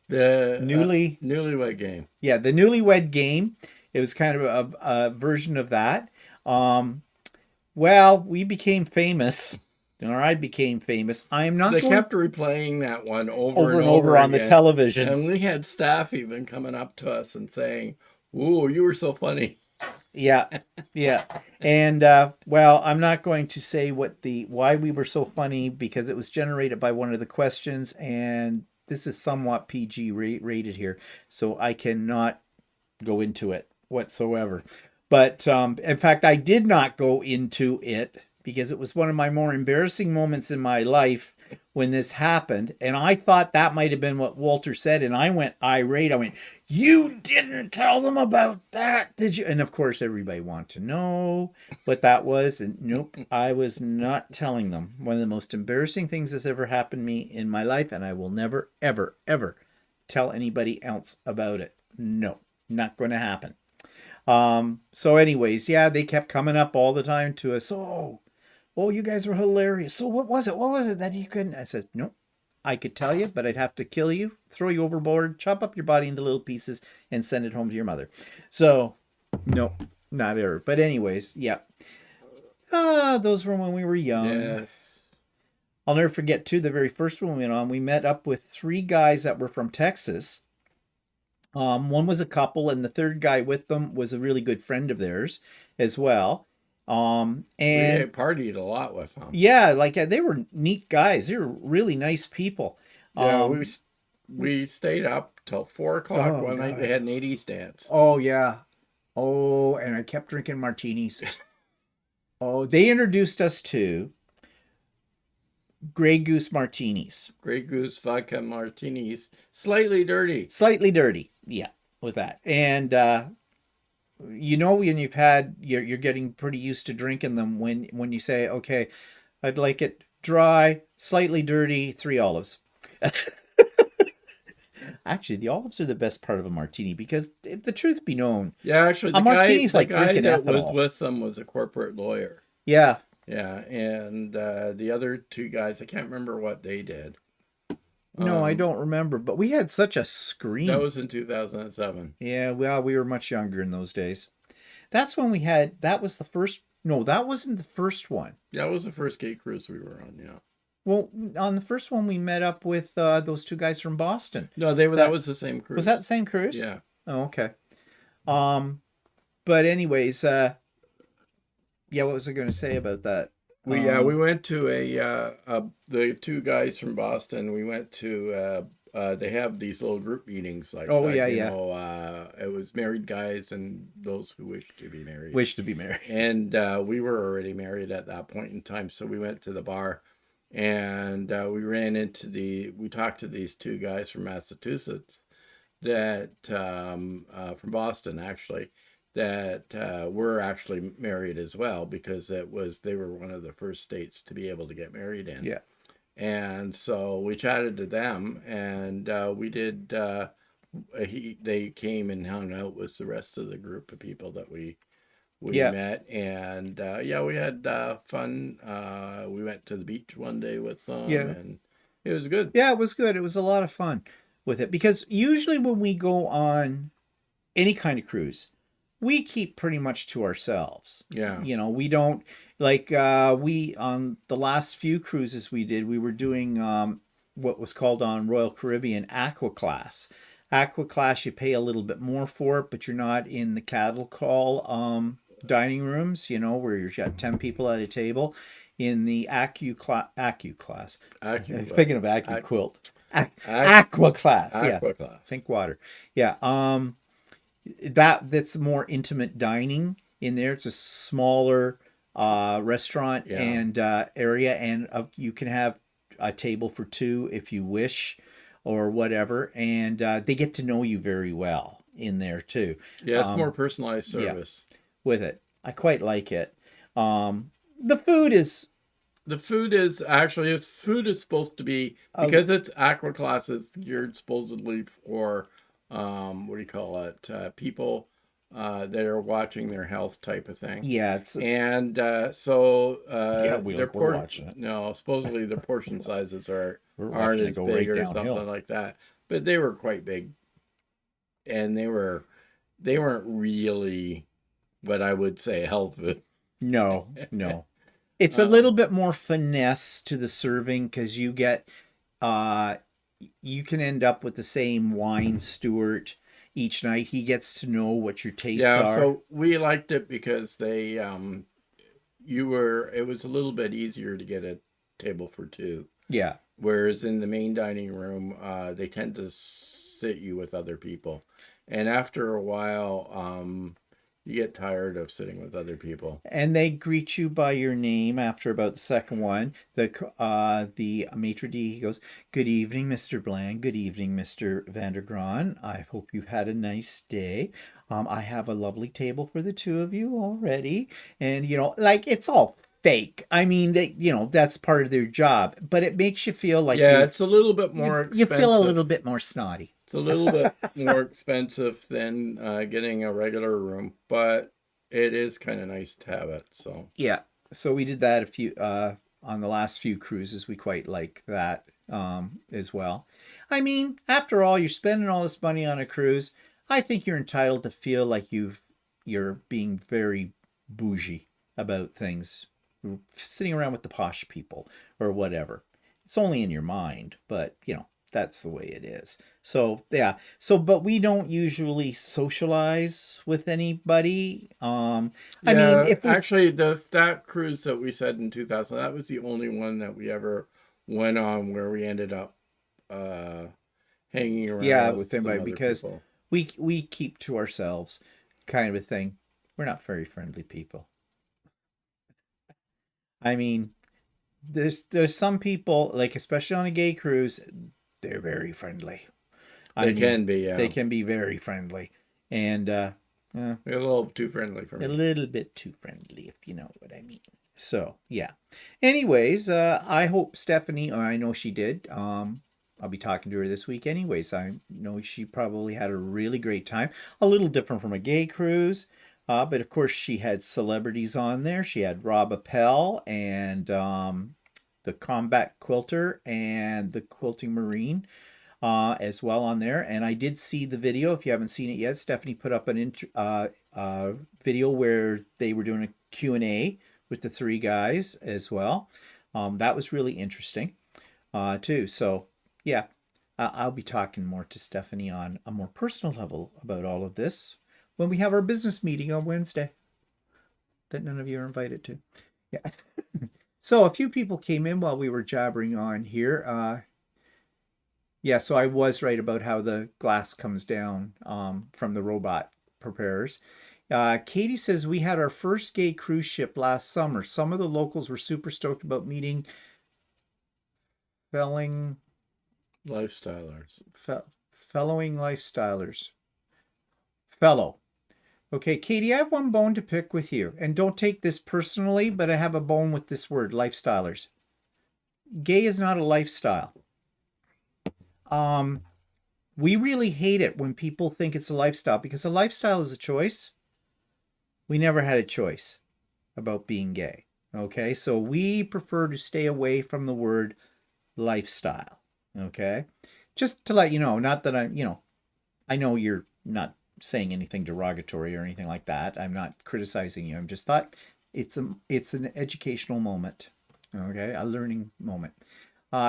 Newlywed Game. Yeah, the Newlywed Game. It was kind of a version of that. Well, we became famous, or I became famous. I am not. They kept replaying that one over and over on the television, and we had staff even coming up to us and saying, "Ooh, you were so funny." Yeah, yeah. And well, I'm not going to say why we were so funny, because it was generated by one of the questions, and this is somewhat PG rated here, so I cannot go into it whatsoever. But in fact, I did not go into it because it was one of my more embarrassing moments in my life when this happened. And I thought that might have been what Walter said. And I went irate. I went, "You didn't tell them about that, did you?" And of course, everybody wanted to know what that was. And nope, I was not telling them. One of the most embarrassing things that's ever happened to me in my life. And I will never, ever, ever tell anybody else about it. No, not going to happen. So anyways, yeah, they kept coming up all the time to us. Oh, you guys were hilarious. So what was it that you couldn't? I said, nope, I could tell you, but I'd have to kill you, throw you overboard, chop up your body into little pieces, and send it home to your mother. So, no, not ever. But anyways, yeah. Those were when we were young. Yes. I'll never forget, too, the very first one we went on, we met up with 3 guys that were from Texas. One was a couple, and the third guy with them was a really good friend of theirs as well. And we partied a lot with them. Yeah, like they were neat guys. They were really nice people. Yeah, we stayed up till 4:00 one night. They had an 80s dance. Oh yeah. Oh, and I kept drinking martinis. Oh, they introduced us to Grey Goose martinis. Grey Goose vodka martinis, slightly dirty. Slightly dirty. Yeah, with that. And you know, when you're getting pretty used to drinking them when you say, okay, I'd like it dry, slightly dirty, 3 olives. Actually, the olives are the best part of a martini, because if the truth be known, yeah, actually, the guy that was with them was a corporate lawyer. Yeah. Yeah, and the other 2 guys, I can't remember what they did. No, I don't remember, but we had such a scream. That was in 2007. Yeah, well, we were much younger in those days. That was the first, no, that wasn't the first one. That was the first gay cruise we were on, yeah. Well, on the first one, we met up with those 2 guys from Boston. No, that was the same cruise. Was that the same cruise? Yeah. Oh, okay. But anyways, yeah, what was I going to say about that? We went to the 2 guys from Boston. We went to they have these little group meetings like it was married guys and those who wish to be married. And we were already married at that point in time, so we went to the bar, and we talked to these 2 guys from Massachusetts that from Boston actually, that were actually married as well, because they were one of the first states to be able to get married in. Yeah. And so we chatted to them, and we did. They came and hung out with the rest of the group of people that we met, and we had fun. We went to the beach one day with them, and it was good. Yeah, it was good. It was a lot of fun with it, because usually when we go on any kind of cruise, we keep pretty much to ourselves. Yeah. You know, we don't like we on the last few cruises we did, we were doing what was called on Royal Caribbean Aqua Class. Aqua Class, you pay a little bit more for it, but you're not in the cattle call dining rooms, you know, where you've got 10 people at a table. In the Accu class, I'm Accuquilt. thinking of Accuquilt. Ac- Aqua class, yeah. Aqua class. Think water, yeah. That's more intimate dining in there. It's a smaller restaurant Yeah. and area, and you can have a table for two if you wish, or whatever. And they get to know you very well in there too. Yeah, it's more personalized service. Yeah, with it, I quite like it. The food is. The food is actually food is supposed to be, because it's aqua classes. You're supposedly for what do you call it? People that are watching their health type of thing. Yeah, it's and so yeah, we're watching it. No, supposedly the portion sizes aren't watching as big or something like that. But they were quite big, and they weren't really what I would say health food. No. It's a little bit more finesse to the serving because you get, you can end up with the same wine steward each night. He gets to know what your tastes are. Yeah, so we liked it because they, it was a little bit easier to get a table for two. Yeah. Whereas in the main dining room, they tend to sit you with other people. And after a while, you get tired of sitting with other people. And they greet you by your name after about the second one. The maitre d' goes, "Good evening, Mr. Bland. Good evening, Mr. Vandergron. I hope you've had a nice day. I have a lovely table for the two of you already." And, you know, like, it's all fake. I mean, that's part of their job. But it makes you feel like... Yeah, it's a little bit more expensive. You feel a little bit more snotty. It's a little bit more expensive than getting a regular room, but it is kind of nice to have it. So yeah, so we did that a few on the last few cruises. We quite like that as well. I mean, after all, you're spending all this money on a cruise. I think you're entitled to feel like you're being very bougie about things, sitting around with the posh people or whatever. It's only in your mind, but you know, that's the way it is. So yeah, but we don't usually socialize with anybody. I mean, if actually that cruise that we said in 2000, that was the only one that we ever went on where we ended up hanging around with anybody, because people. we keep to ourselves, kind of a thing. We're not very friendly people. I mean, there's some people, like, especially on a gay cruise, they're very friendly. They can be, yeah. They can be very friendly. And a little too friendly for me. A little bit too friendly, if you know what I mean. So, yeah. Anyways, I hope Stephanie, or I know she did, I'll be talking to her this week anyways. I know she probably had a really great time. A little different from a gay cruise. But of course, she had celebrities on there. She had Rob Appel and the Combat Quilter and the Quilting Marine as well on there. And I did see the video. If you haven't seen it yet, Stephanie put up an video where they were doing a Q&A with the three guys as well. That was really interesting too. So yeah, I'll be talking more to Stephanie on a more personal level about all of this when we have our business meeting on Wednesday that none of you are invited to. Yeah. So a few people came in while we were jabbering on here. Yeah, so I was right about how the glass comes down from the robot preparers. Katie says, we had our first gay cruise ship last summer. Some of the locals were super stoked about meeting fellowing lifestylers. Fellow. Okay, Katie, I have one bone to pick with you. And don't take this personally, but I have a bone with this word, lifestylers. Gay is not a lifestyle. We really hate it when people think it's a lifestyle, because a lifestyle is a choice. We never had a choice about being gay. Okay, so we prefer to stay away from the word lifestyle. Okay, just to let you know, not that I know you're not saying anything derogatory or anything like that. I'm not criticizing you. I'm just thought it's an educational moment. Okay, a learning moment.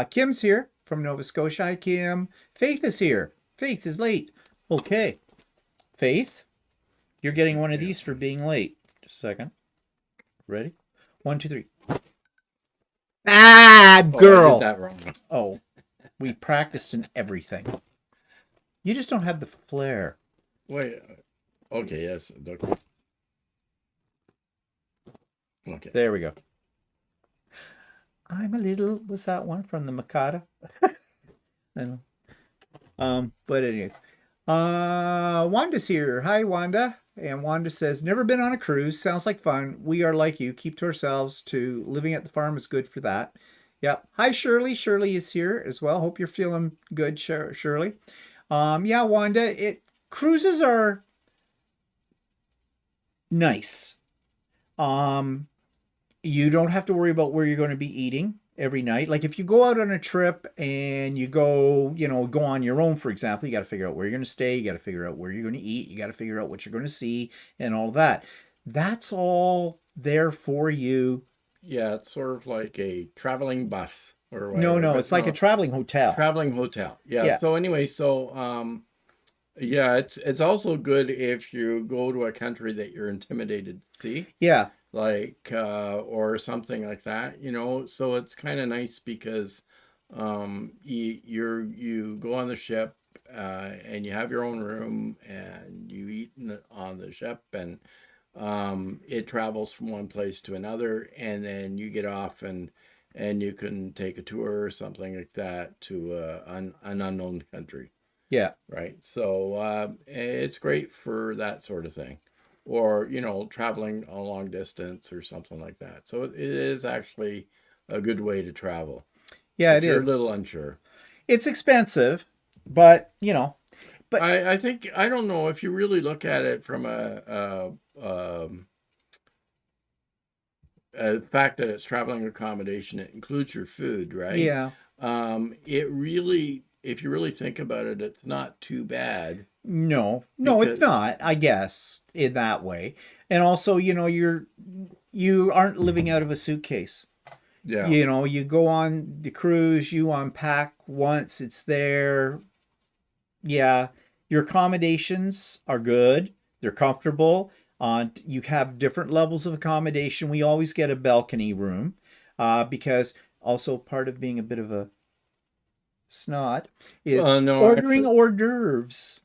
Kim's here from Nova Scotia. Hi, Kim. Faith is here. Faith is late. Okay, Faith, you're getting one of these for being late. Just a second. Ready? 1, 2, 3. Bad girl. I did that wrong. Oh, we practiced in everything. You just don't have the flair. Wait. Okay. Yes. Okay. There we go. I'm a little. What's that one from the Mikado? I don't know. But anyways, Wanda's here. Hi, Wanda. And Wanda says, never been on a cruise. Sounds like fun. We are like you. Keep to ourselves too. Living at the farm is good for that. Yep. Hi, Shirley. Shirley is here as well. Hope you're feeling good, Shirley. Yeah, Wanda, cruises are nice. You don't have to worry about where you're going to be eating every night. Like if you go out on a trip and you go on your own, for example, you got to figure out where you're going to stay. You got to figure out where you're going to eat. You got to figure out what you're going to see and all that. That's all there for you. Yeah, it's sort of like a traveling bus or whatever. No, it's like a traveling hotel. Traveling hotel. Yeah. So anyway, yeah, it's also good if you go to a country that you're intimidated to see. Yeah. Like or something like that, so it's kind of nice because you go on the ship and you have your own room and you eat on the ship, and it travels from one place to another, and then you get off and you can take a tour or something like that to an unknown country. Yeah. Right. So it's great for that sort of thing. Or, traveling a long distance or something like that. So it is actually a good way to travel. Yeah, if it you're is. A little unsure. It's expensive, but But I think, I don't know, if you really look at it from a fact that it's traveling accommodation, it includes your food, right? Yeah. It really, if you really think about it, it's not too bad. No, it's not, I guess, in that way. And also, you aren't living out of a suitcase. Yeah. You go on the cruise, you unpack once it's there. Yeah. Your accommodations are good. They're comfortable. You have different levels of accommodation. We always get a balcony room because also part of being a bit of a snot is ordering hors d'oeuvres.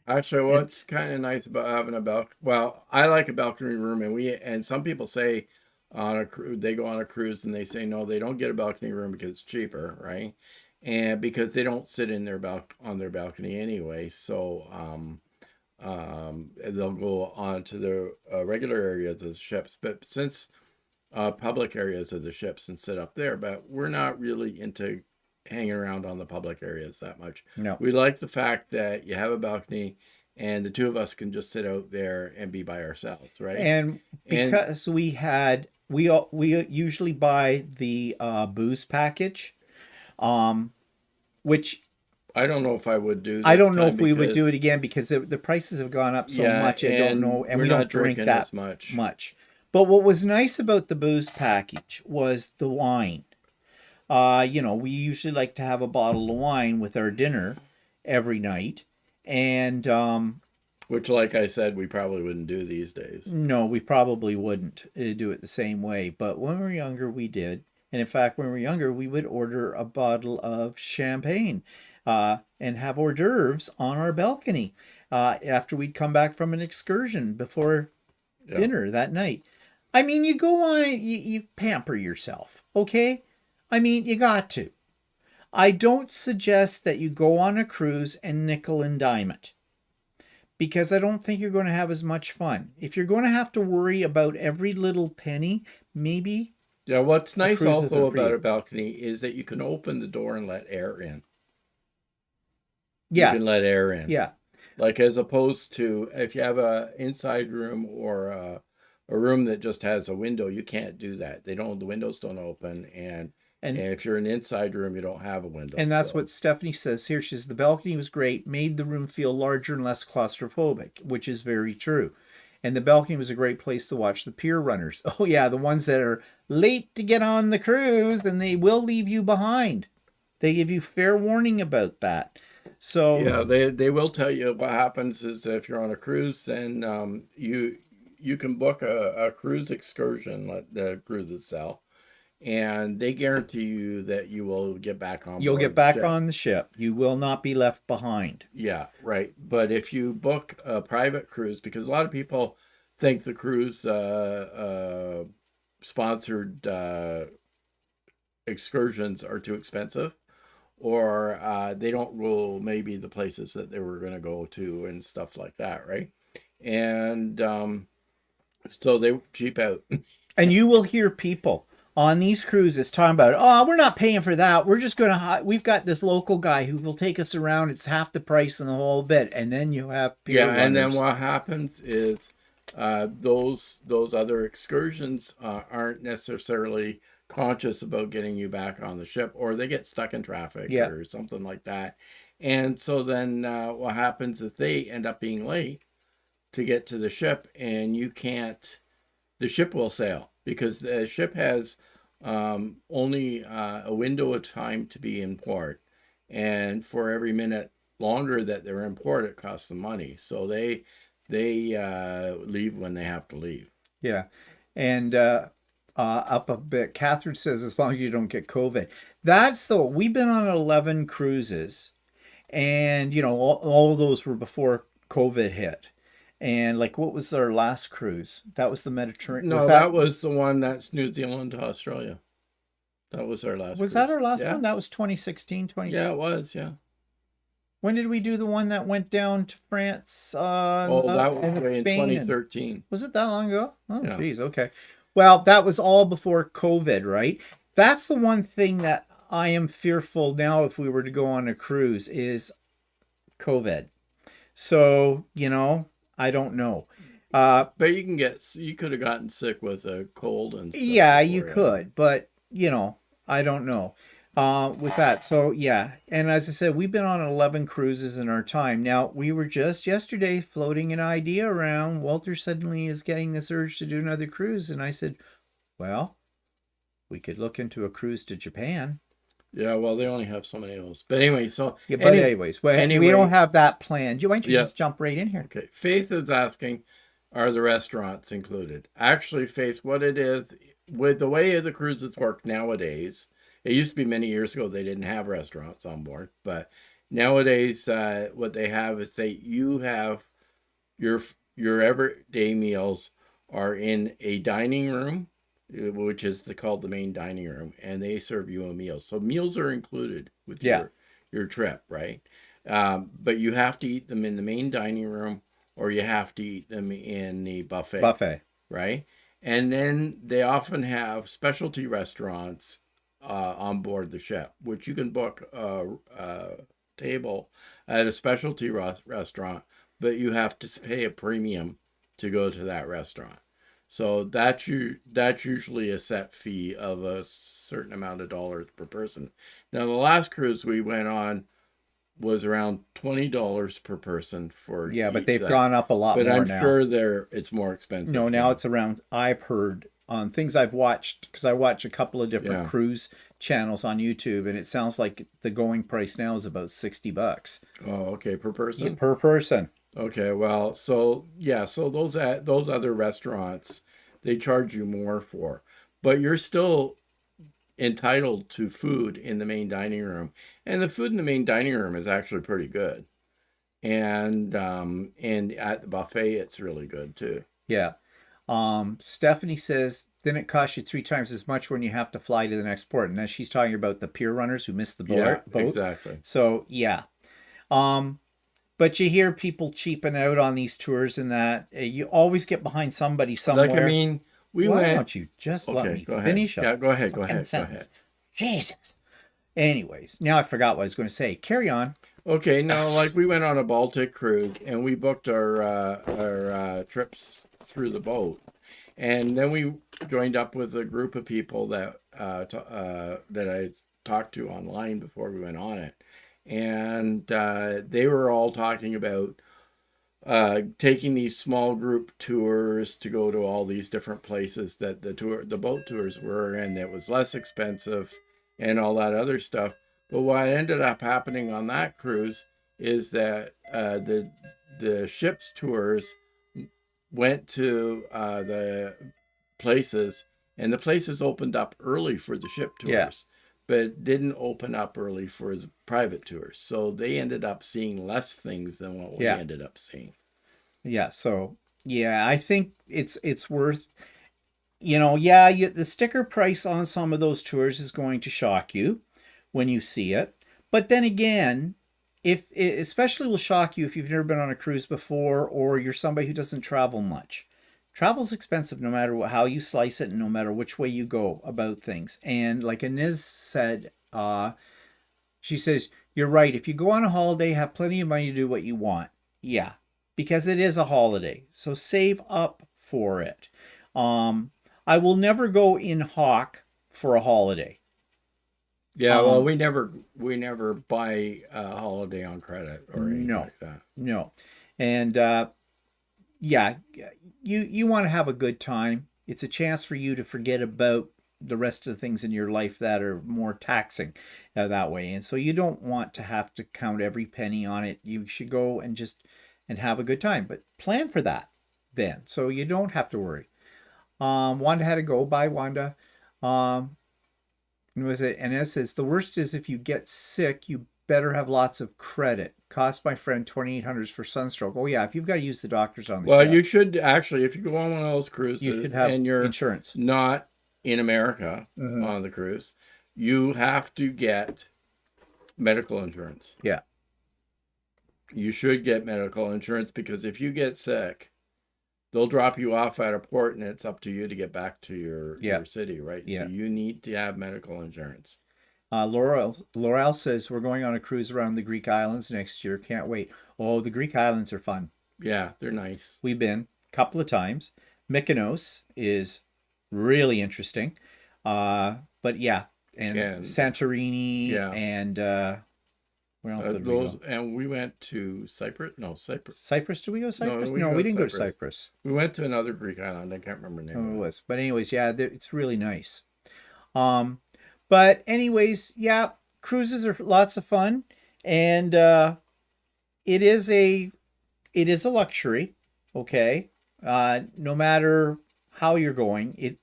Actually, what's kind of nice about having a balcony, well, I like a balcony room, and some people say they go on a cruise and they say no, they don't get a balcony room because it's cheaper, right? And because they don't sit in on their balcony anyway, so they'll go on to the regular areas of the ships, but since public areas of the ships and sit up there, but we're not really into hanging around on the public areas that much. No. We like the fact that you have a balcony and the two of us can just sit out there and be by ourselves, right? And because we usually buy the booze package, which I don't know if I would do. I don't know if we would do it again because the prices have gone up so much. I don't know, and we don't drink that as much. But what was nice about the booze package was the wine. We usually like to have a bottle of wine with our dinner every night. And which, like I said, we probably wouldn't do these days. No, we probably wouldn't do it the same way. But when we were younger, we did. And in fact, when we were younger, we would order a bottle of champagne and have hors d'oeuvres on our balcony after we'd come back from an excursion before dinner that night. I mean, you go on it, you pamper yourself, okay? I mean, you got to. I don't suggest that you go on a cruise and nickel and dime it, because I don't think you're going to have as much fun. If you're going to have to worry about every little penny, maybe. Yeah, what's nice also about a balcony is that you can open the door and let air in. Yeah. You can let air in. Yeah. Like as opposed to if you have a inside room or a room that just has a window, you can't do that. The windows don't open and And if you're in an inside room, you don't have a window. And that's what Stephanie says here. She says the balcony was great, made the room feel larger and less claustrophobic, which is very true. And the balcony was a great place to watch the pier runners. Oh yeah, the ones that are late to get on the cruise and they will leave you behind. They give you fair warning about that. So yeah, they will tell you what happens is if you're on a cruise, then you can book a cruise excursion, let the cruises sell, and they guarantee you that you will get back on. You'll get back on the ship. You will not be left behind. Yeah, right. But if you book a private cruise, because a lot of people think the cruise sponsored excursions are too expensive, or they don't rule maybe the places that they were going to go to and stuff like that, right? And so they cheap out. And you will hear people on these cruises talking about, oh, we're not paying for that. We're just going to, we've got this local guy who will take us around. It's half the price and the whole bit. And then you have pier runners. And then what happens is those other excursions aren't necessarily conscious about getting you back on the ship, or they get stuck in traffic or something like that. And so then what happens is they end up being late to get to the ship, and the ship will sail because the ship has only a window of time to be in port. And for every minute longer that they're in port, it costs them money. So they leave when they have to leave. Yeah. And up a bit, Catherine says, as long as you don't get COVID. We've been on 11 cruises, and, all of those were before COVID hit. And like, what was our last cruise? That was the Mediterranean. No, that was the one that's New Zealand to Australia. That was our last. Was that our last one? That was 2016, 20. Yeah, it was. Yeah. When did we do the one that went down to France? That was in 2013. Was it that long ago? Oh, yeah. Geez. Okay. Well, that was all before COVID, right? That's the one thing that I am fearful now if we were to go on a cruise is COVID. So, I don't know. But you could have gotten sick with a cold and stuff. Yeah, you could. But, I don't know with that. So, yeah. And as I said, we've been on 11 cruises in our time. Now, we were just yesterday floating an idea around. Walter suddenly is getting this urge to do another cruise. And I said, well, we could look into a cruise to Japan. Yeah, well, they only have so many of those. But anyway, so... Yeah, but anyways, we don't have that planned. Why don't you just jump right in here? Okay. Faith is asking, are the restaurants included? Actually, Faith, what it is, with the way the cruises work nowadays, it used to be many years ago they didn't have restaurants on board, but nowadays what they have is you have your everyday meals are in a dining room, which is called the main dining room, and they serve you a meal. So meals are included with your trip, right? But you have to eat them in the main dining room, or you have to eat them in the buffet. Right? And then they often have specialty restaurants on board the ship, which you can book a table at a specialty restaurant, but you have to pay a premium to go to that restaurant. So that's usually a set fee of a certain amount of dollars per person. Now, the last cruise we went on was around $20 per person for but they've gone up a lot more now. But I'm sure it's more expensive. No, now it's around, I've heard on things I've watched, because I watch a couple of different cruise channels on YouTube, and it sounds like the going price now is about $60. Oh, okay, per person? Yeah, per person. Okay, well, so those other restaurants, they charge you more for, but you're still entitled to food in the main dining room, and the food in the main dining room is actually pretty good, and at the buffet it's really good too. Yeah. Stephanie says, then it costs you 3 times as much when you have to fly to the next port, and then she's talking about the pier runners who missed the boat. Yeah, exactly. So yeah. But you hear people cheaping out on these tours, and that you always get behind somebody somewhere. Like, I mean, why don't you just let me finish up? Yeah, go ahead. Go ahead. Jesus. Anyways, now I forgot what I was going to say. Carry on. Okay, now, like, we went on a Baltic cruise, and we booked our trips through the boat, and then we joined up with a group of people that that I talked to online before we went on it, and they were all talking about taking these small group tours to go to all these different places that the boat tours were, and it was less expensive and all that other stuff. But what ended up happening on that cruise is that the ship's tours went to the places, and the places opened up early for the ship tours. Yeah. But didn't open up early for the private tours. So they ended up seeing less things than what we ended up seeing. Yeah. So, yeah, I think it's worth, the sticker price on some of those tours is going to shock you when you see it. But then again, if it especially will shock you if you've never been on a cruise before, or you're somebody who doesn't travel much. Travel's expensive no matter how you slice it and no matter which way you go about things. And like Aniz said, she says, you're right. If you go on a holiday, have plenty of money to do what you want. Yeah, because it is a holiday. So save up for it. I will never go in hock for a holiday. Yeah, well, we never buy a holiday on credit or anything like that. No. And yeah, you want to have a good time. It's a chance for you to forget about the rest of the things in your life that are more taxing that way. And so you don't want to have to count every penny on it. You should go and have a good time, but plan for that then, so you don't have to worry. Wanda had to go. Bye, Wanda. Was it? And it says the worst is if you get sick, you better have lots of credit. Cost my friend $2,800 for sunstroke. Oh yeah, if you've got to use the doctors on the Well, ship. you should actually, if you go on one of those cruises You should have and you're insurance. not in America on the cruise, you have to get medical insurance. Yeah. You should get medical insurance, because if you get sick, they'll drop you off at a port and it's up to you to get back to your city, right? Yeah. So you need to have medical insurance. Laurel says we're going on a cruise around the Greek islands next year. Can't wait. Oh, the Greek islands are fun. Yeah, they're nice. We've been a couple of times. Mykonos is really interesting. But yeah, and Santorini and where else did we go? And we went to Cyprus. No, Cyprus. Cyprus? Did we go to Cyprus? No, we didn't go to Cyprus. We went to another Greek island. I can't remember the name. Oh, it was. But anyways, yeah, it's really nice. But anyways, yeah, cruises are lots of fun, and it is a luxury. Okay, no matter how you're going,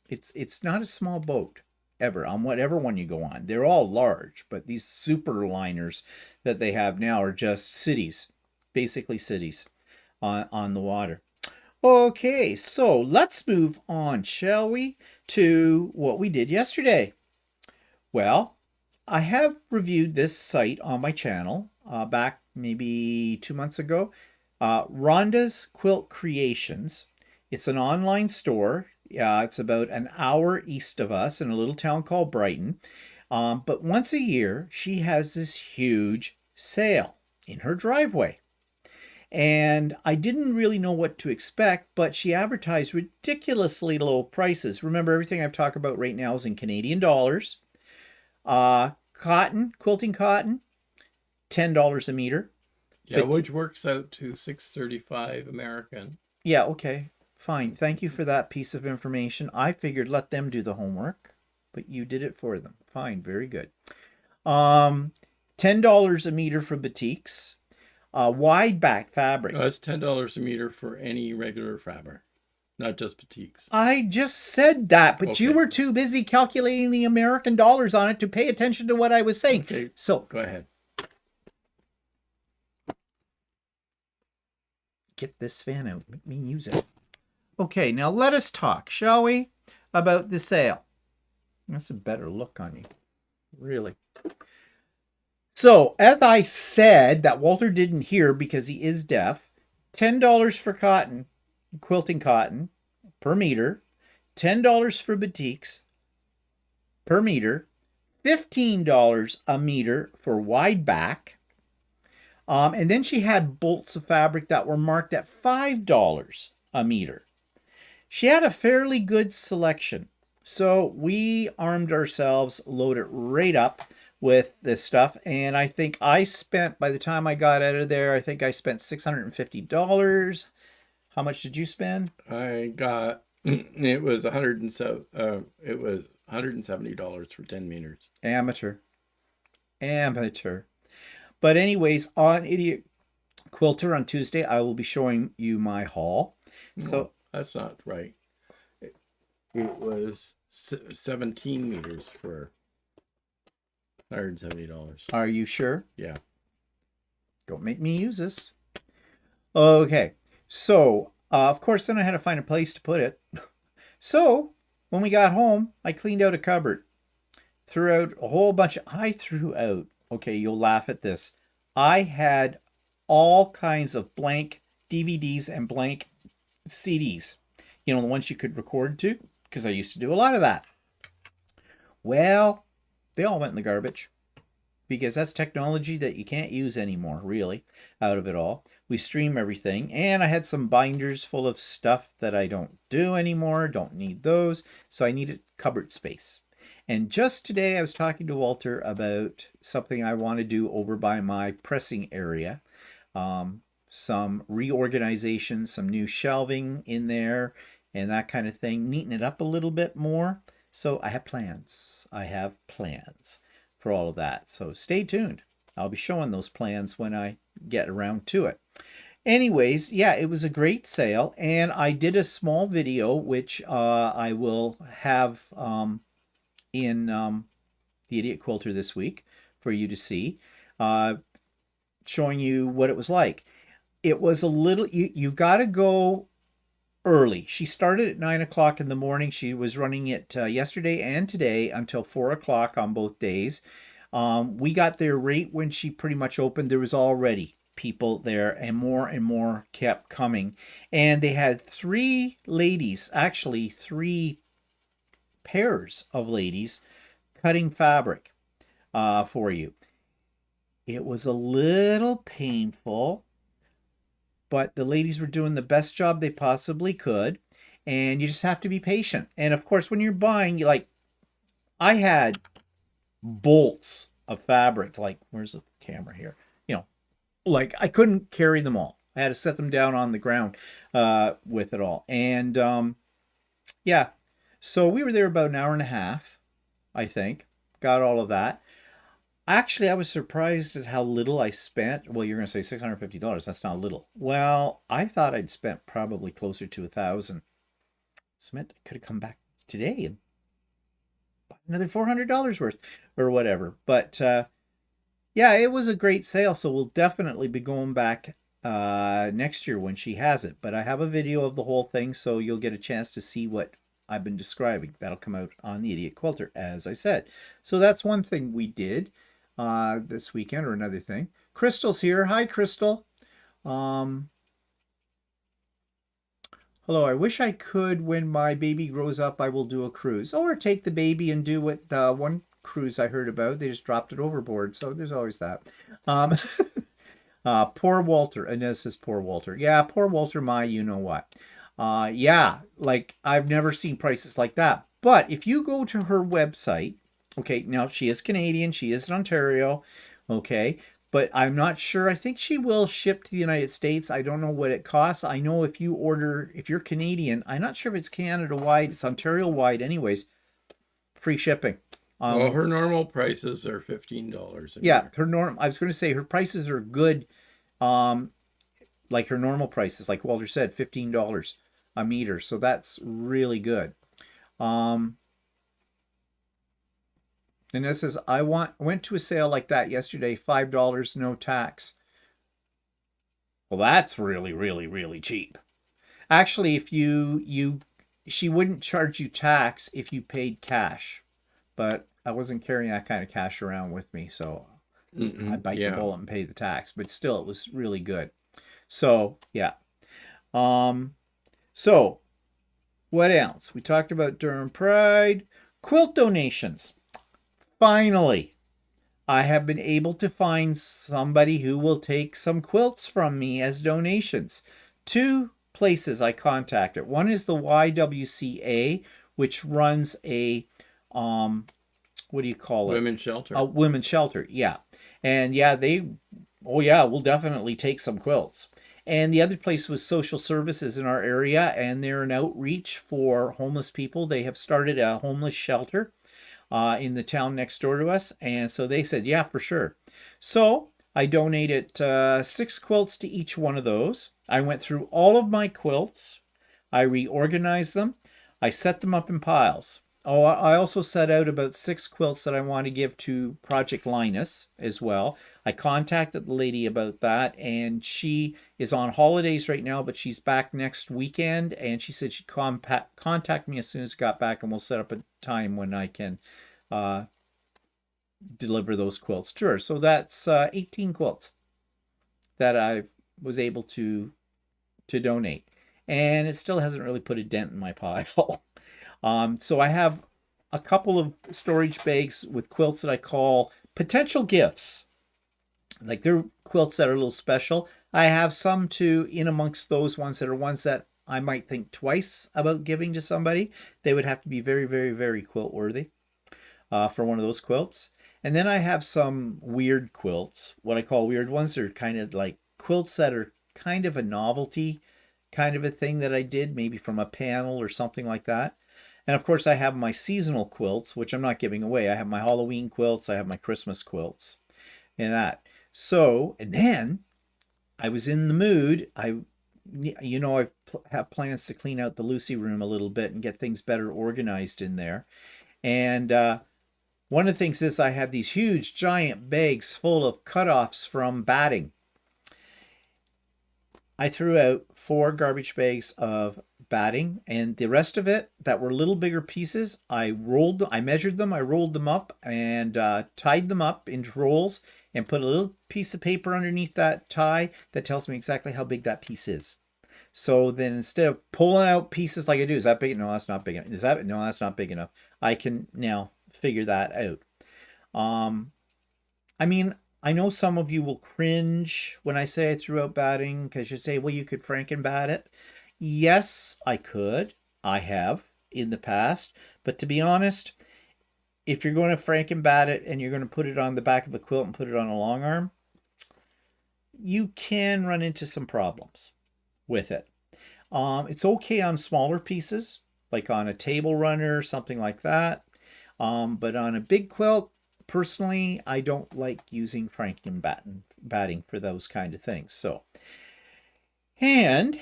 it's not a small boat ever on whatever one you go on. They're all large, but these super liners that they have now are just cities, basically cities on the water. Okay, so let's move on, shall we, to what we did yesterday. Well, I have reviewed this site on my channel back maybe 2 months ago. Rhonda's Quilt Creations. It's an online store. It's about an hour east of us in a little town called Brighton. But once a year, she has this huge sale in her driveway. And I didn't really know what to expect, but she advertised ridiculously low prices. Remember, everything I've talked about right now is in Canadian dollars. Cotton, quilting cotton, $10 a meter. Yeah, which works out to $6.35 American. Yeah, okay, fine. Thank you for that piece of information. I figured let them do the homework, but you did it for them. Fine, very good. $10 a meter for batiks. Wide back fabric. That's $10 a meter for any regular fabric, not just batiks. I just said that, but you were too busy calculating the American dollars on it to pay attention to what I was saying. Okay, so go ahead. Get this fan out. Make me use it. Okay, now let us talk, shall we, about the sale. That's a better look on you. Really. So, as I said, that Walter didn't hear because he is deaf, $10 for cotton, quilting cotton, per meter, $10 for batiks, per meter, $15 a meter for wide back, and then she had bolts of fabric that were marked at $5 a meter. she had a fairly good selection. So we armed ourselves, loaded right up with this stuff. And I think I spent, by the time I got out of there, I think I spent $650. How much did you spend? I got it was 107 it was $170 for 10 meters. Amateur. Amateur. But anyways, on Idiot Quilter on Tuesday, I will be showing you my haul. So No, that's not right. It was 17 meters for $170. are you sure? Yeah. Don't make me use this. Okay. So, of course, then I had to find a place to put it. So, when we got home, I cleaned out a cupboard. Threw out a whole bunch of, okay, you'll laugh at this. I had all kinds of blank DVDs and blank CDs. You know, the ones you could record to, because I used to do a lot of that. Well, they all went in the garbage because that's technology that you can't use anymore, really, out of it all. We stream everything, and I had some binders full of stuff that I don't do anymore, don't need those, so I needed cupboard space. And just today I was talking to Walter about something I want to do over by my pressing area. Some reorganization, some new shelving in there, and that kind of thing. Neaten it up a little bit more. So I have plans. I have plans for all of that. So stay tuned. I'll be showing those plans when I get around to it. Anyways, yeah, it was a great sale. And I did a small video, which I will have in the Idiot Quilter this week for you to see, showing you what it was like. It was a little, you got to go early. She started at 9 o'clock in the morning. She was running it yesterday and today until 4 o'clock on both days. We got there right when she pretty much opened. There was already people there, and more kept coming. And they had three ladies, actually three pairs of ladies, cutting fabric for you. It was a little painful, but the ladies were doing the best job they possibly could, and you just have to be patient. And of course, when you're buying, I had bolts of fabric, where's the camera here? I couldn't carry them all. I had to set them down on the ground with it all. And yeah, so we were there about an hour and a half, I think. Got all of that. Actually, I was surprised at how little I spent. Well, you're going to say $650. That's not little. Well, I thought I'd spent probably closer to $1,000. So I could have come back today and bought another $400 worth or whatever. But yeah, it was a great sale. So we'll definitely be going back next year when she has it. But I have a video of the whole thing, so you'll get a chance to see what I've been describing. That'll come out on the Idiot Quilter, as I said. So that's one thing we did this weekend, or another thing. Crystal's here. Hi, Crystal. Hello. I wish I could, when my baby grows up, I will do a cruise, or take the baby and do what the one cruise I heard about. They just dropped it overboard. So there's always that. Poor Walter. Inez says, poor Walter. Yeah, poor Walter, you know what. Yeah, I've never seen prices like that. But if you go to her website, okay, now she is Canadian, she is in Ontario, okay, but I'm not sure. I think she will ship to the United States. I don't know what it costs. I know if you're Canadian, I'm not sure if it's Canada-wide, it's Ontario-wide anyways, free shipping. Well, her normal prices are $15. Yeah, I was going to say her prices are good, like her normal prices, like Walter said, $15 a meter. So that's really good. And this says, I went to a sale like that yesterday, $5, no tax. Well, that's really, really, really cheap. Actually, if she wouldn't charge you tax if you paid cash, but I wasn't carrying that kind of cash around with me, so I bite the bullet and pay the tax. But still, it was really good. So yeah. So what else? We talked about Durham Pride, quilt donations. Finally, I have been able to find somebody who will take some quilts from me as donations. Two places I contacted. One is the YWCA, which runs a what do you call it? Women's shelter. A women's shelter, yeah. And yeah, we'll definitely take some quilts. And the other place was social services in our area, and they're an outreach for homeless people. They have started a homeless shelter in the town next door to us. And so they said, yeah, for sure. So I donated 6 quilts to each one of those. I went through all of my quilts. I reorganized them. I set them up in piles. Oh, I also set out about 6 quilts that I want to give to Project Linus as well. I contacted the lady about that, and she is on holidays right now, but she's back next weekend, and she said she'd contact me as soon as I got back, and we'll set up a time when I can deliver those quilts to her. So that's 18 quilts that I was able to donate, and it still hasn't really put a dent in my pile. So I have a couple of storage bags with quilts that I call potential gifts. Like they're quilts that are a little special. I have some too in amongst those ones that are ones that I might think twice about giving to somebody. They would have to be very, very, very quilt worthy for one of those quilts. And then I have some weird quilts, what I call weird ones. They're kind of like quilts that are kind of a novelty kind of a thing that I did, maybe from a panel or something like that. And of course I have my seasonal quilts, which I'm not giving away. I have my Halloween quilts, I have my Christmas quilts and that. So, and then I was in the mood. I have plans to clean out the Lucy room a little bit and get things better organized in there. And one of the things is I have these huge giant bags full of cutoffs from batting. I threw out 4 garbage bags of batting, and the rest of it that were little bigger pieces, I measured them, I rolled them up and tied them up into rolls and put a little piece of paper underneath that tie that tells me exactly how big that piece is. So then instead of pulling out pieces like I do, is that big? No, that's not big enough. No, that's not big enough. I can now figure that out. I mean, I know some of you will cringe when I say I threw out batting because you say, well, you could Franken-bat it. Yes, I could. I have in the past. But to be honest, if you're going to Franken-bat it and you're going to put it on the back of a quilt and put it on a long arm, you can run into some problems with it. It's okay on smaller pieces, like on a table runner, something like that. But on a big quilt, personally, I don't like using Franken-batting for those kind of things. So, and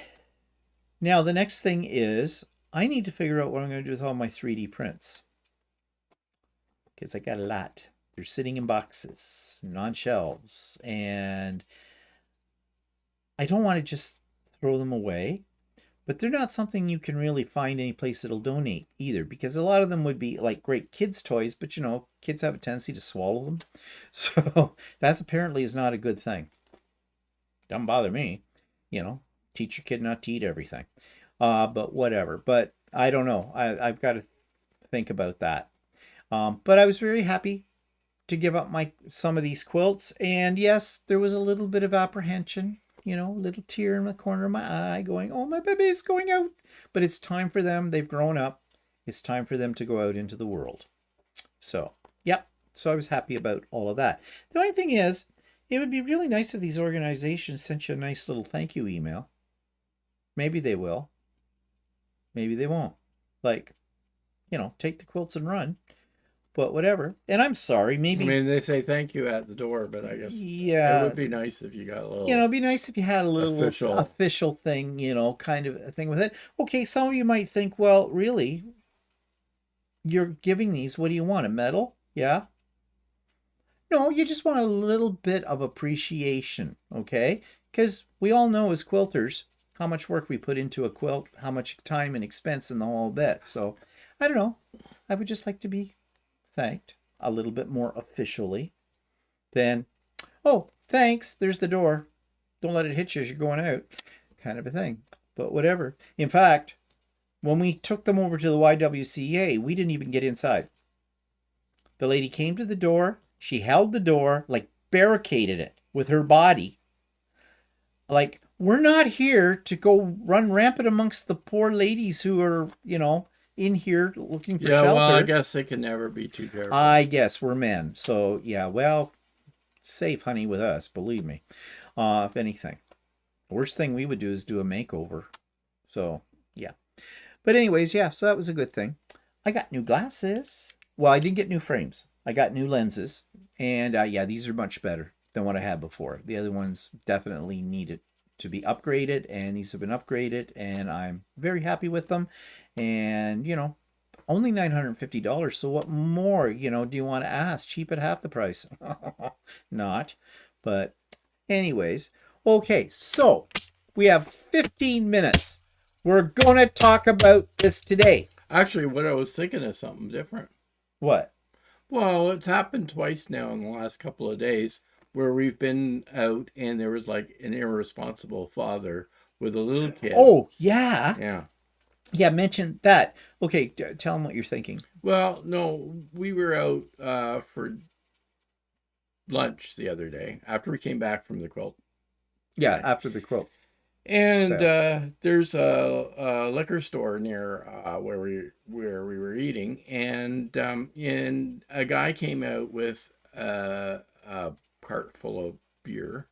now the next thing is I need to figure out what I'm going to do with all my 3D prints. Because I got a lot. They're sitting in boxes and on shelves. And I don't want to just throw them away. But they're not something you can really find any place that'll donate either, because a lot of them would be like great kids' toys, but you know, kids have a tendency to swallow them. So that's apparently is not a good thing. Doesn't bother me. You know, teach your kid not to eat everything. But whatever. But I don't know. I've got to think about that. But I was very happy to give up some of these quilts. And yes, there was a little bit of apprehension. You know, a little tear in the corner of my eye going, oh, my baby's going out. But it's time for them. They've grown up. It's time for them to go out into the world. So, yeah. So I was happy about all of that. The only thing is, it would be really nice if these organizations sent you a nice little thank you email. Maybe they will. Maybe they won't. Like, you know, take the quilts and run. But whatever. And I'm sorry, maybe. I mean, they say thank you at the door, but I guess yeah, it would be nice if you got a little. You know, it'd be nice if you had a little official thing, you know, kind of a thing with it. Okay, some of you might think, well, really, you're giving these. What do you want? A medal? Yeah. No, you just want a little bit of appreciation, okay? Because we all know as quilters how much work we put into a quilt, how much time and expense in the whole bit. So, I don't know. I would just like to be thanked a little bit more officially than, oh, thanks, there's the door. Don't let it hit you as you're going out, kind of a thing. But whatever. In fact, when we took them over to the YWCA, we didn't even get inside. The lady came to the door. She held the door, like barricaded it with her body. Like we're not here to go run rampant amongst the poor ladies who are, in here looking for Yeah, well, I shelter. guess they can never be too careful. I guess we're men. So, yeah, well, safe honey with us, believe me. If anything. Worst thing we would do is do a makeover. So, yeah. But anyways, yeah, so that was a good thing. I got new glasses. Well, I didn't get new frames. I got new lenses. And yeah, these are much better than what I had before. The other ones definitely needed to be upgraded, and these have been upgraded, and I'm very happy with them. And, only $950. So what more, do you want to ask? Cheap at half the price. Not. But anyways, okay, so we have 15 minutes. We're going to talk about this today. Actually, what I was thinking is something different. What? Well, it's happened twice now in the last couple of days where we've been out and there was like an irresponsible father with a little kid. Oh, yeah. Yeah. Yeah, mention that. Okay, tell them what you're thinking. Well, no, we were out for lunch the other day after we came back from the quilt. Yeah, Right. after the quote. And there's a liquor store near where we were eating, and a guy came out with a cart full of beer,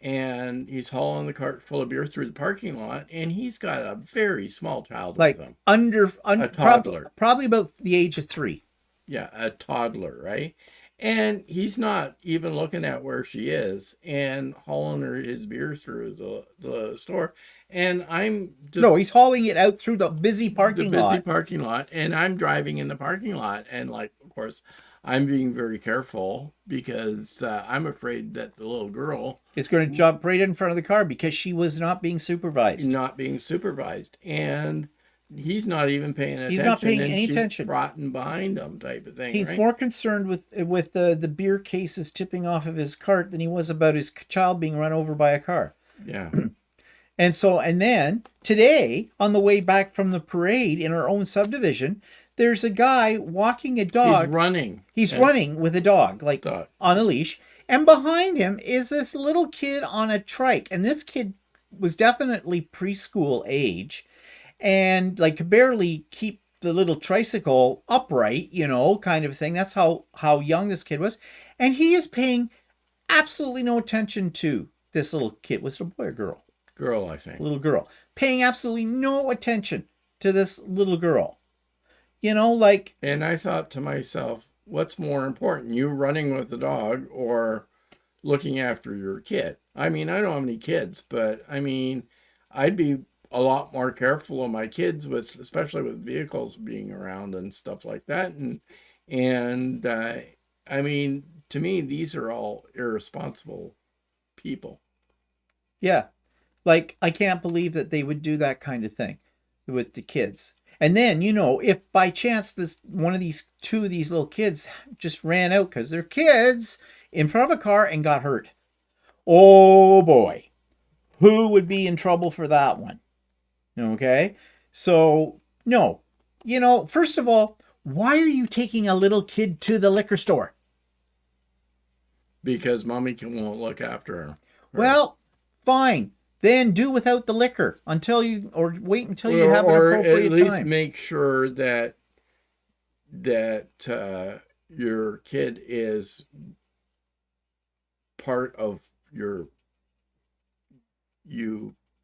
and he's hauling the cart full of beer through the parking lot, and he's got a very small child Like with him, a toddler. probably about the age of 3. Yeah, a toddler, right? And he's not even looking at where she is and hauling her his beer through the store. And I'm just No, he's hauling it out through the busy parking lot. parking lot, and I'm driving in the parking lot, and like, of course, I'm being very careful because I'm afraid that the little girl It's going to jump right in front of the car because she was not being supervised. not being supervised, and he's not even paying attention. He's not paying and any she's attention. trotting behind him, type of thing. He's right? more concerned with the beer cases tipping off of his cart than he was about his child being run over by a car. Yeah. And then today, on the way back from the parade in our own subdivision, there's a guy walking a dog. He's running. He's running with a dog, like Dog. on a leash. And behind him is this little kid on a trike. And this kid was definitely preschool age and like could barely keep the little tricycle upright, kind of thing. That's how young this kid was. And he is paying absolutely no attention to this little kid. Was it a boy or girl? Girl, I think. Little girl. Paying absolutely no attention to this little girl. Like... And I thought to myself, what's more important, you running with the dog or looking after your kid? I mean, I don't have any kids, but I mean, I'd be a lot more careful of my kids especially with vehicles being around and stuff like that. And I mean, to me, these are all irresponsible people. Yeah. Like, I can't believe that they would do that kind of thing with the kids. And then, if by chance two of these little kids just ran out because they're kids in front of a car and got hurt. Oh boy. Who would be in trouble for that one? Okay. So, no. First of all, why are you taking a little kid to the liquor store? Because mommy won't look after her. Well, fine. Then do without the liquor wait until you have an appropriate at least time. make sure that your kid is part of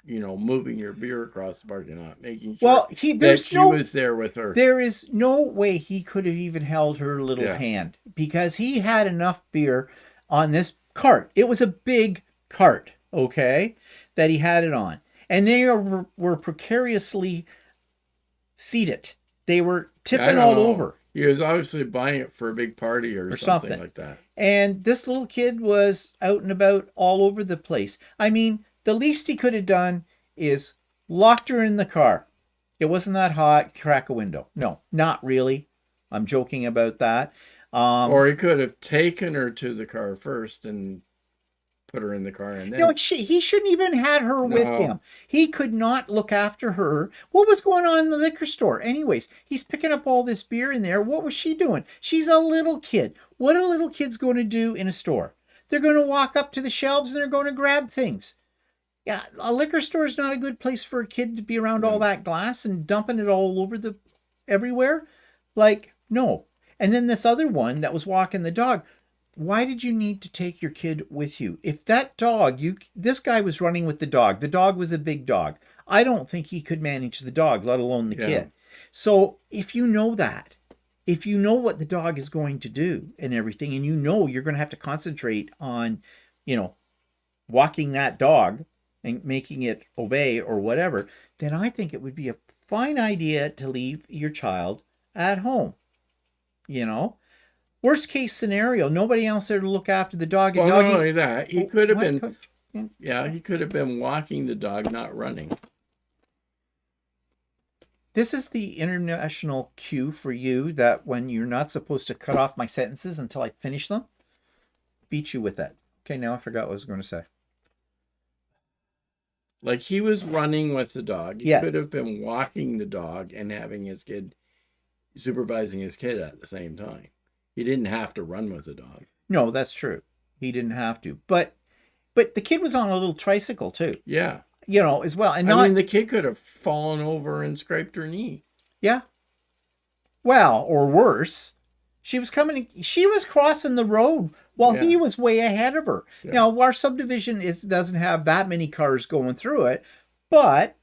moving your beer across the parking lot, making sure that she was there with her. There is no way he could have even held her little hand because he had enough beer on this cart. It was a big cart, okay, that he had it on. And they were precariously seated. They were tipping all over. He was obviously buying it for a big party or something like that. And this little kid was out and about all over the place. I mean, the least he could have done is locked her in the car. It wasn't that hot. Crack a window. No, not really. I'm joking about that. Or he could have taken her to the car first and put her in the car. And then... he shouldn't even had her with him. He could not look after her. What was going on in the liquor store? Anyways, he's picking up all this beer in there. What was she doing? She's a little kid. What are little kids going to do in a store? They're going to walk up to the shelves and they're going to grab things. Yeah, a liquor store is not a good place for a kid to be around all No. that glass and dumping it all over the everywhere. Like, no. And then this other one that was walking the dog. Why did you need to take your kid with you? If that dog, this guy was running with the dog. The dog was a big dog. I don't think he could manage the dog, let alone the Yeah. kid. So if you know that, if you know what the dog is going to do and everything, and you know you're going to have to concentrate on, walking that dog and making it obey or whatever, then I think it would be a fine idea to leave your child at home. Worst case scenario, nobody else there to look after the dog. And Well, doggy, not only that, he could have been, been. yeah, he could have been walking the dog, not running. This is the international cue for you that when you're not supposed to cut off my sentences until I finish them, beat you with that. Okay, now I forgot what I was going to say. Like he was running with the dog. He Yes. could have been walking the dog and having his kid, supervising his kid at the same time. He didn't have to run with the dog. No, that's true. He didn't have to. But the kid was on a little tricycle too. Yeah. As well. And I mean, the kid could have fallen over and scraped her knee. Yeah. Well, or worse, she was crossing the road while he was way ahead of her. Yeah. Now, our subdivision doesn't have that many cars going through it, but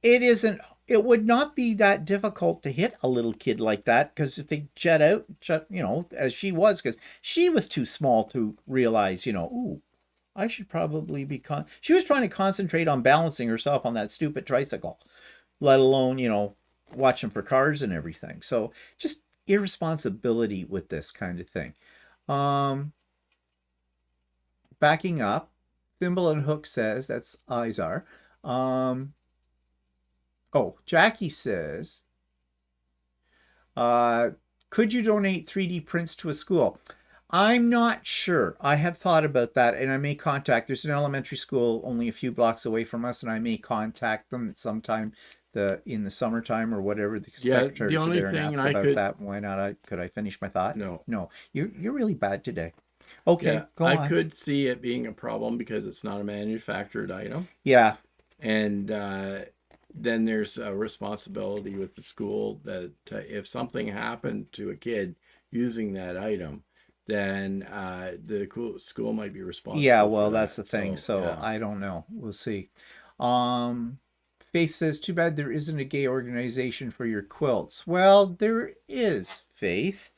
it would not be that difficult to hit a little kid like that, because if they jet out, as she was, because she was too small to realize, ooh, I should probably be she was trying to concentrate on balancing herself on that stupid tricycle, let alone, watching for cars and everything. So just irresponsibility with this kind of thing. Backing up, Thimble and Hook says, that's Izar. Jackie says, could you donate 3D prints to a school? I'm not sure. I have thought about that, and I may contact. There's an elementary school only a few blocks away from us, and I may contact them at some time in the summertime or whatever. The secretary only there and thing ask I about could- that. Why not? Could I finish my thought? No. You're really bad today. Okay, Yeah, go on. I could see it being a problem because it's not a manufactured item. Yeah, And then there's a responsibility with the school that if something happened to a kid using that item, then the school might be responsible. yeah. Well, for that's that. the thing. So yeah. I don't know. We'll see. Faith says, too bad there isn't a gay organization for your quilts. Well, there is, Faith.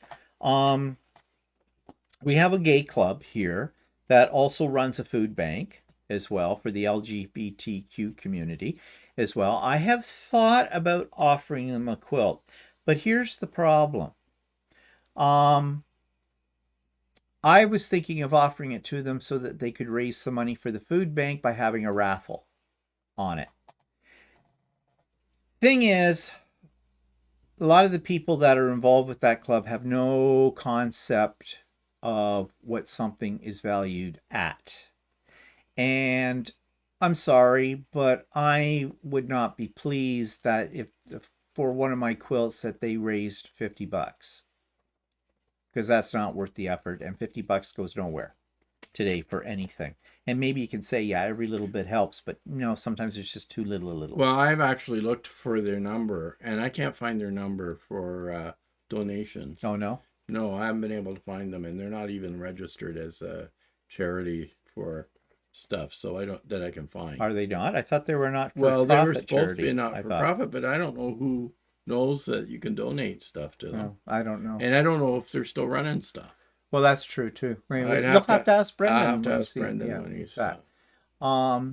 We have a gay club here that also runs a food bank as well for the LGBTQ community as well. I have thought about offering them a quilt, but here's the problem. I was thinking of offering it to them so that they could raise some money for the food bank by having a raffle on it. Thing is, a lot of the people that are involved with that club have no concept of what something is valued at. And I'm sorry, but I would not be pleased that if for one of my quilts that they raised $50, because that's not worth the effort, and $50 goes nowhere today for anything. And maybe you can say, yeah, every little bit helps, but sometimes it's just too little a little. Well, I've actually looked for their number, and I can't find their number for donations. Oh, no? No, I haven't been able to find them, and they're not even registered as a charity for stuff, so I can find. Are they not? I thought they were not for Well, they were supposed charity, to be not for profit, but I don't know who knows that you can donate stuff to them. No, I don't know. And I don't know if they're still running stuff. Well, that's true too. You'll I'd have to ask Brendan. I'll have to when ask see- Brendan yeah, when he's that.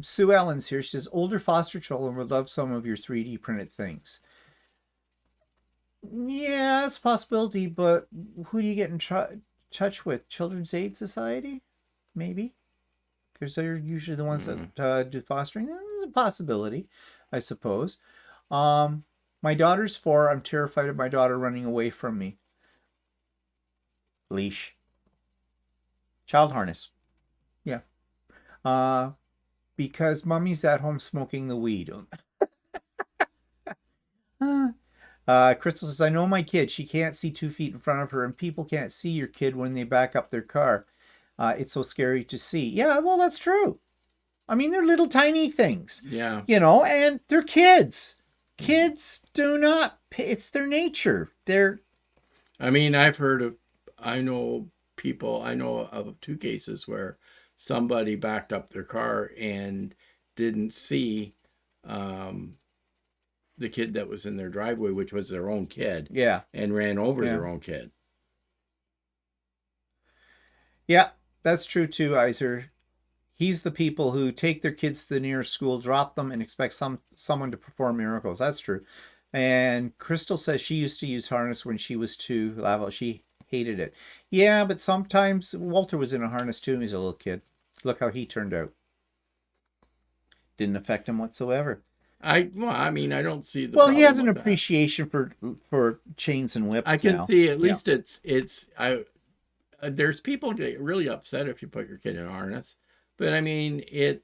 Sue Ellen's here. She says, older foster children would love some of your 3D printed things. Yeah, it's a possibility, but who do you get in touch with? Children's Aid Society? Maybe? Because they're usually the ones that do fostering. There's a possibility, I suppose. My daughter's 4. I'm terrified of my daughter running away from me. Leash. Child harness. Yeah. Because mommy's at home smoking the weed. Crystal says, I know my kid. She can't see 2 feet in front of her, and people can't see your kid when they back up their car. It's so scary to see. Yeah, well, that's true. I mean, they're little tiny things, Yeah. and they're kids. Kids do not, it's their nature. I mean, I know I know of two cases where somebody backed up their car and didn't see um, the kid that was in their driveway, which was their own kid, Yeah. and ran over Yeah. their own kid. Yeah, that's true too, Iser. He's the people who take their kids to the nearest school, drop them, and expect someone to perform miracles. That's true. And Crystal says she used to use harness when she was 2. She hated it. Yeah, but sometimes Walter was in a harness too, and he's a little kid. Look how he turned out. Didn't affect him whatsoever. I mean, I don't see the. Well, he problem has an with that. appreciation for chains and whips. I can now. see at least it's there's people get really upset if you put your kid in a harness, but I mean it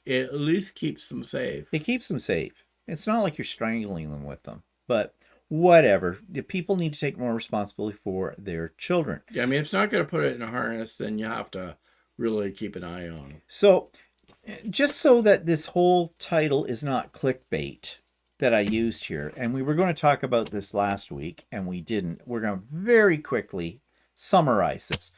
at least keeps them safe. It keeps them safe. It's not like you're strangling them with them, but whatever. The people need to take more responsibility for their children. Yeah, I mean, if it's not going to put it in a harness, then you have to really keep an eye on them. So, just so that this whole title is not clickbait that I used here, and we were going to talk about this last week, and we didn't. We're going to very quickly summarize this.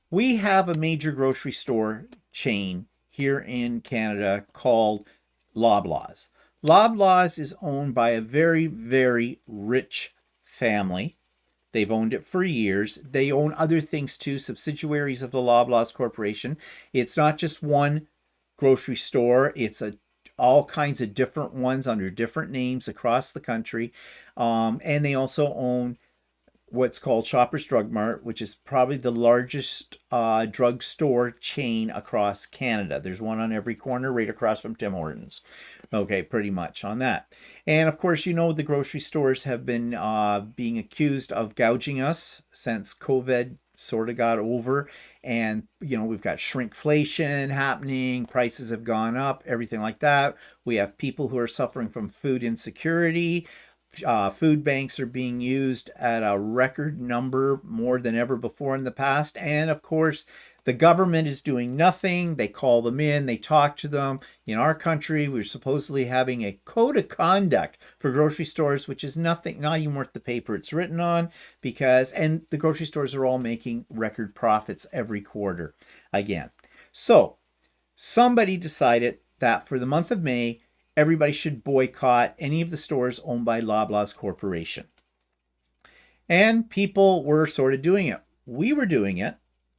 We have a major grocery store chain here in Canada called Loblaws. Loblaws is owned by a very, very rich family. They've owned it for years. They own other things too, subsidiaries of the Loblaws Corporation. It's not just one grocery store. It's all kinds of different ones under different names across the country. And they also own what's called Shoppers Drug Mart, which is probably the largest drugstore chain across Canada. There's one on every corner right across from Tim Hortons. Okay, pretty much on that. And of course, the grocery stores have been being accused of gouging us since COVID sort of got over. And, we've got shrinkflation happening, prices have gone up, everything like that. We have people who are suffering from food insecurity. Food banks are being used at a record number, more than ever before in the past. And of course, the government is doing nothing. They call them in, they talk to them. In our country, we're supposedly having a code of conduct for grocery stores, which is nothing, not even worth the paper it's written on, and the grocery stores are all making record profits every quarter again. So somebody decided that for the month of May, everybody should boycott any of the stores owned by Loblaws Corporation. And people were sort of doing it. We were doing it.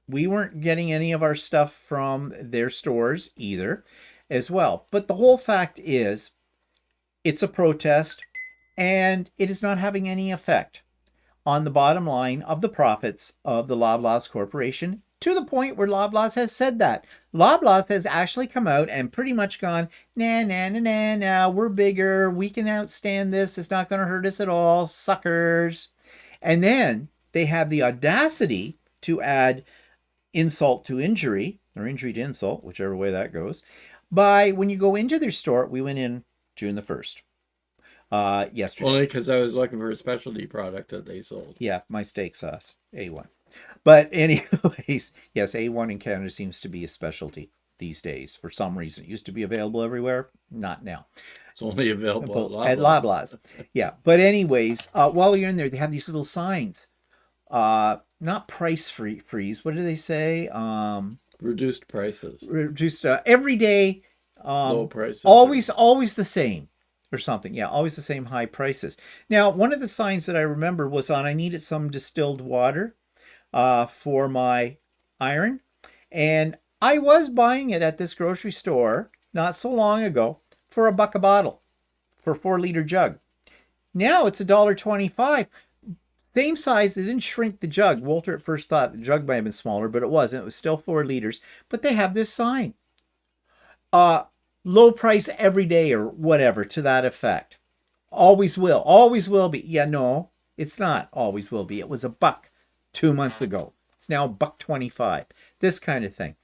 We weren't getting any of our stuff from their stores either as well. But the whole fact is, it's a protest and it is not having any effect on the bottom line of the profits of the Loblaws Corporation, to the point where Loblaws has said that. Loblaws has actually come out and pretty much gone, nah, we're bigger, we can outstand this, it's not going to hurt us at all, suckers. And then they have the audacity to add insult to injury, or injury to insult, whichever way that goes, by when you go into their store. We went in June the 1st. Yesterday. Only because I was looking for a specialty product that they sold. Yeah, my steak sauce, A1. But anyways, yes, A1 in Canada seems to be a specialty these days for some reason. It used to be available everywhere, not now. It's only available at Loblaws. Yeah, but anyways, while you're in there, they have these little signs. Not price freeze. What do they say? Reduced prices. Reduced every day. Low prices. Always the same. Or something. Yeah, always the same high prices. Now, one of the signs that I remember was on, I needed some distilled water for my iron. And I was buying it at this grocery store not so long ago for $1 a bottle for a 4-liter jug. Now it's $1.25. Same size. They didn't shrink the jug. Walter at first thought the jug might have been smaller, but it wasn't. It was still 4 liters. But they have this sign. Low price every day or whatever to that effect. Always will be. Yeah, no, it's not always will be. It was $1 2 months ago. It's now $1.25. This kind of thing.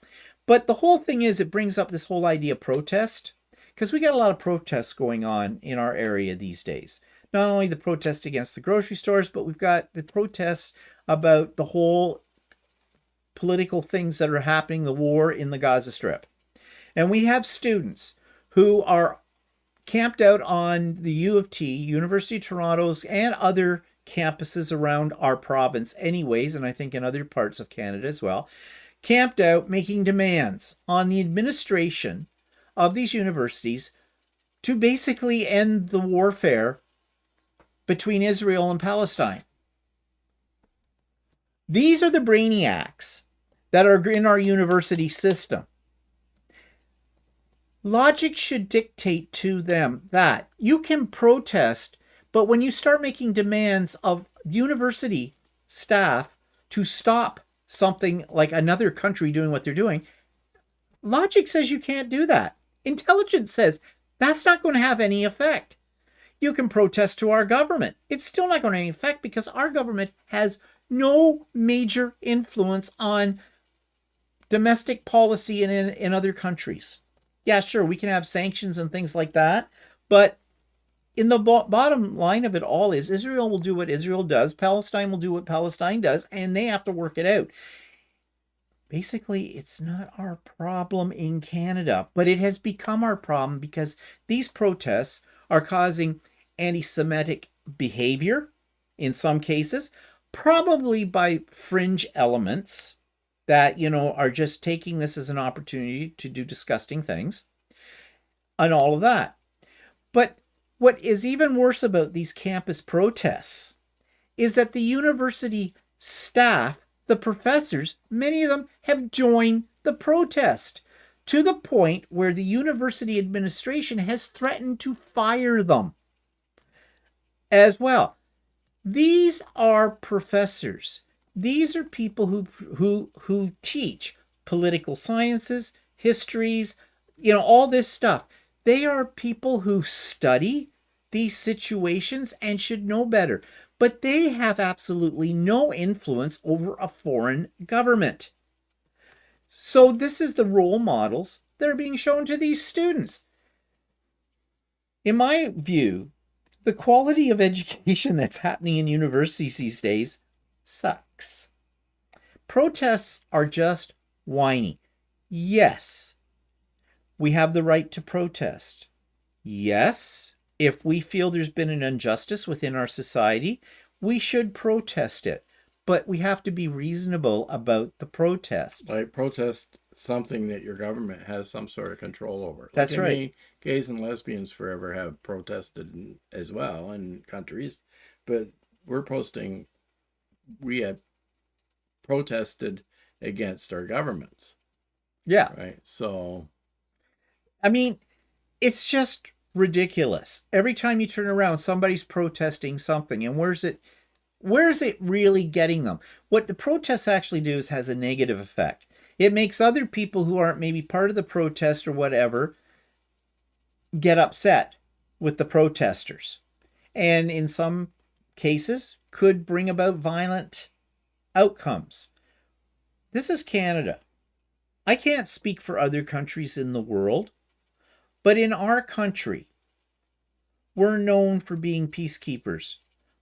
But the whole thing is, it brings up this whole idea of protest, because we got a lot of protests going on in our area these days. Not only the protest against the grocery stores, but we've got the protests about the whole political things that are happening, the war in the Gaza Strip. And we have students who are camped out on the U of T, University of Toronto's, and other campuses around our province anyways, and I think in other parts of Canada as well, camped out making demands on the administration of these universities to basically end the warfare between Israel and Palestine. These are the brainiacs that are in our university system. Logic should dictate to them that you can protest, but when you start making demands of university staff to stop something like another country doing what they're doing, logic says you can't do that. Intelligence says that's not going to have any effect. You can protest to our government. It's still not going to have any effect because our government has no major influence on domestic policy in other countries. Yeah, sure, we can have sanctions and things like that, but in the bottom line of it all is Israel will do what Israel does, Palestine will do what Palestine does, and they have to work it out. Basically, it's not our problem in Canada, but it has become our problem because these protests are causing anti-Semitic behavior in some cases, probably by fringe elements that, are just taking this as an opportunity to do disgusting things and all of that. But what is even worse about these campus protests is that the university staff, the professors, many of them have joined the protest to the point where the university administration has threatened to fire them as well. These are professors. These are people who teach political sciences, histories, all this stuff. They are people who study these situations and should know better. But they have absolutely no influence over a foreign government. So this is the role models that are being shown to these students. In my view, the quality of education that's happening in universities these days sucks. Protests are just whiny. Yes, we have the right to protest. Yes, if we feel there's been an injustice within our society, we should protest it. But we have to be reasonable about the protest. Like protest something that your government has some sort of control over. That's like, right. Gays and lesbians forever have protested as well in countries, but we have protested against our governments. Yeah. Right. So, I mean, it's just ridiculous. Every time you turn around, somebody's protesting something. And where is it really getting them? What the protests actually do is has a negative effect. It makes other people who aren't maybe part of the protest or whatever get upset with the protesters. And in some cases could bring about violent outcomes. This is Canada. I can't speak for other countries in the world, but in our country, we're known for being peacekeepers.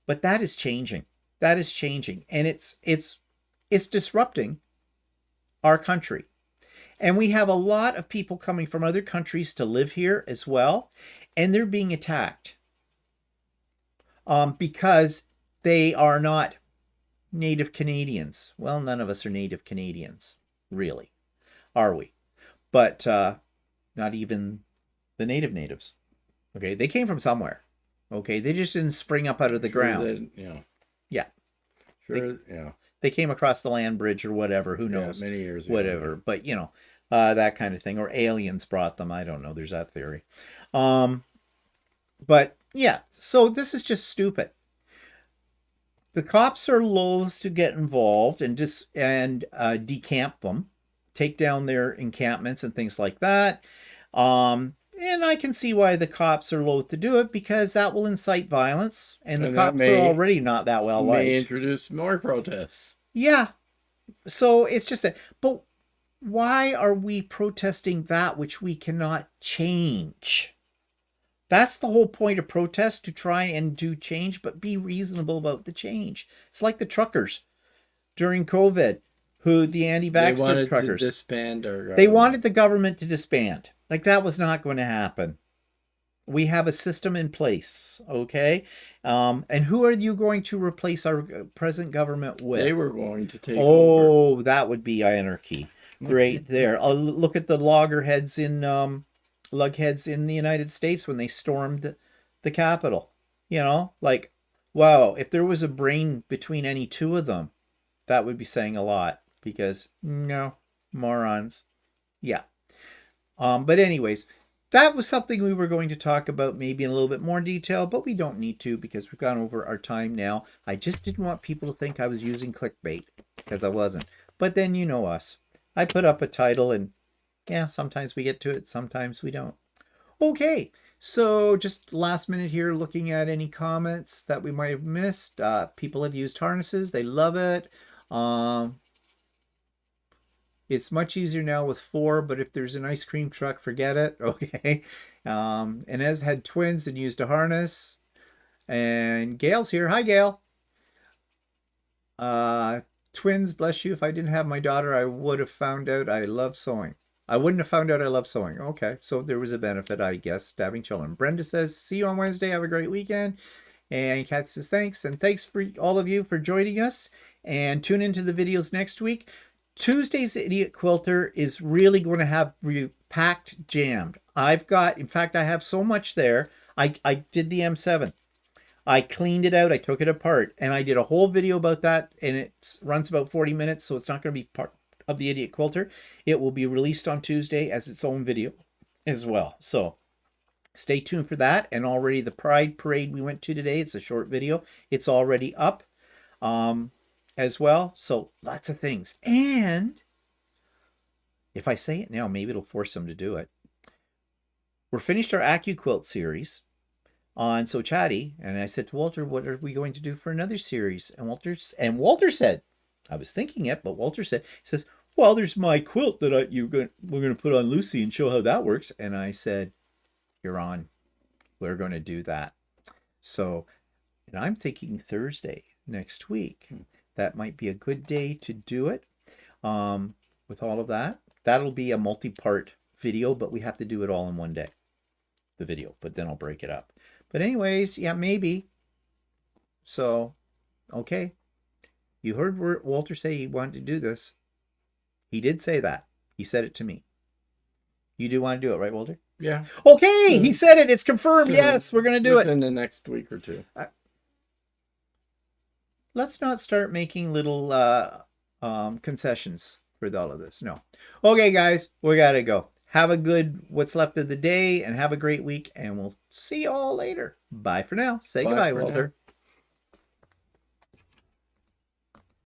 But that is changing. That is changing. And it's disrupting our country. And we have a lot of people coming from other countries to live here as well. And they're being attacked because they are not Native Canadians. Well, none of us are Native Canadians, really, are we? But not even the natives. Okay, they came from somewhere. Okay, they just didn't spring up out of the ground. Yeah. Sure. They came across the land bridge or whatever. Who knows? Many years ago. Whatever. But that kind of thing, or aliens brought them. I don't know. There's that theory. But yeah. So this is just stupid. The cops are loath to get involved and decamp them, take down their encampments and things like that. And I can see why the cops are loath to do it, because that will incite violence, and the cops are already not that well liked. May introduce more protests. Yeah. So it's just but why are we protesting that which we cannot change? That's the whole point of protest, to try and do change, but be reasonable about the change. It's like the truckers during COVID who the They anti-vaxxer wanted to truckers. disband our They government. wanted the government to disband. Like, that was not going to happen. We have a system in place, okay? And who are you going to replace our present government with? They were going to take over. Oh, that would be anarchy. Right there. Look at the lugheads in the United States when they stormed the Capitol. You know, like, wow, if there was a brain between any two of them, that would be saying a lot, because no, morons. Yeah. But anyways, that was something we were going to talk about maybe in a little bit more detail, but we don't need to because we've gone over our time now. I just didn't want people to think I was using clickbait, because I wasn't. But then you know us. I put up a title and yeah, sometimes we get to it, sometimes we don't. Okay, so just last minute here, looking at any comments that we might have missed. People have used harnesses. They love it. It's much easier now with 4, but if there's an ice cream truck, forget it. Okay. Inez had twins and used a harness. And Gail's here. Hi, Gail. Twins, bless you. If I didn't have my daughter, I would have found out I love sewing. I wouldn't have found out I love sewing. Okay, so there was a benefit, I guess, to having children. Brenda says, see you on Wednesday. Have a great weekend. And Kathy says, thanks. And thanks for all of you for joining us. And tune into the videos next week. Tuesday's Idiot Quilter is really going to have packed, jammed. In fact, I have so much there. I did the M7. I cleaned it out. I took it apart. And I did a whole video about that. And it runs about 40 minutes. So it's not going to be part of the Idiot Quilter. It will be released on Tuesday as its own video as well. So stay tuned for that. And already the Pride Parade we went to today, it's a short video. It's already up as well. So lots of things. And if I say it now, maybe it'll force them to do it. We're finished our Accuquilt series on So Chatty. And I said to Walter, what are we going to do for another series? And Walter said, I was thinking it, but Walter said, he says, well, there's my quilt that we're going to put on Lucy and show how that works. And I said, you're on. We're going to do that. So, and I'm thinking Thursday next week. That might be a good day to do it with all of that. That'll be a multi-part video, but we have to do it all in one day, the video, but then I'll break it up. But anyways, yeah, maybe. So, okay. You heard Walter say he wanted to do this. He did say that. He said it to me. You do want to do it, right, Walter? Yeah. Okay, he said it. It's confirmed. Yes, we're going to do it. Within the next week or two. Let's not start making little concessions for all of this. No. Okay, guys, we got to go. Have a good what's left of the day and have a great week. And we'll see you all later. Bye for now. Say goodbye, Walter.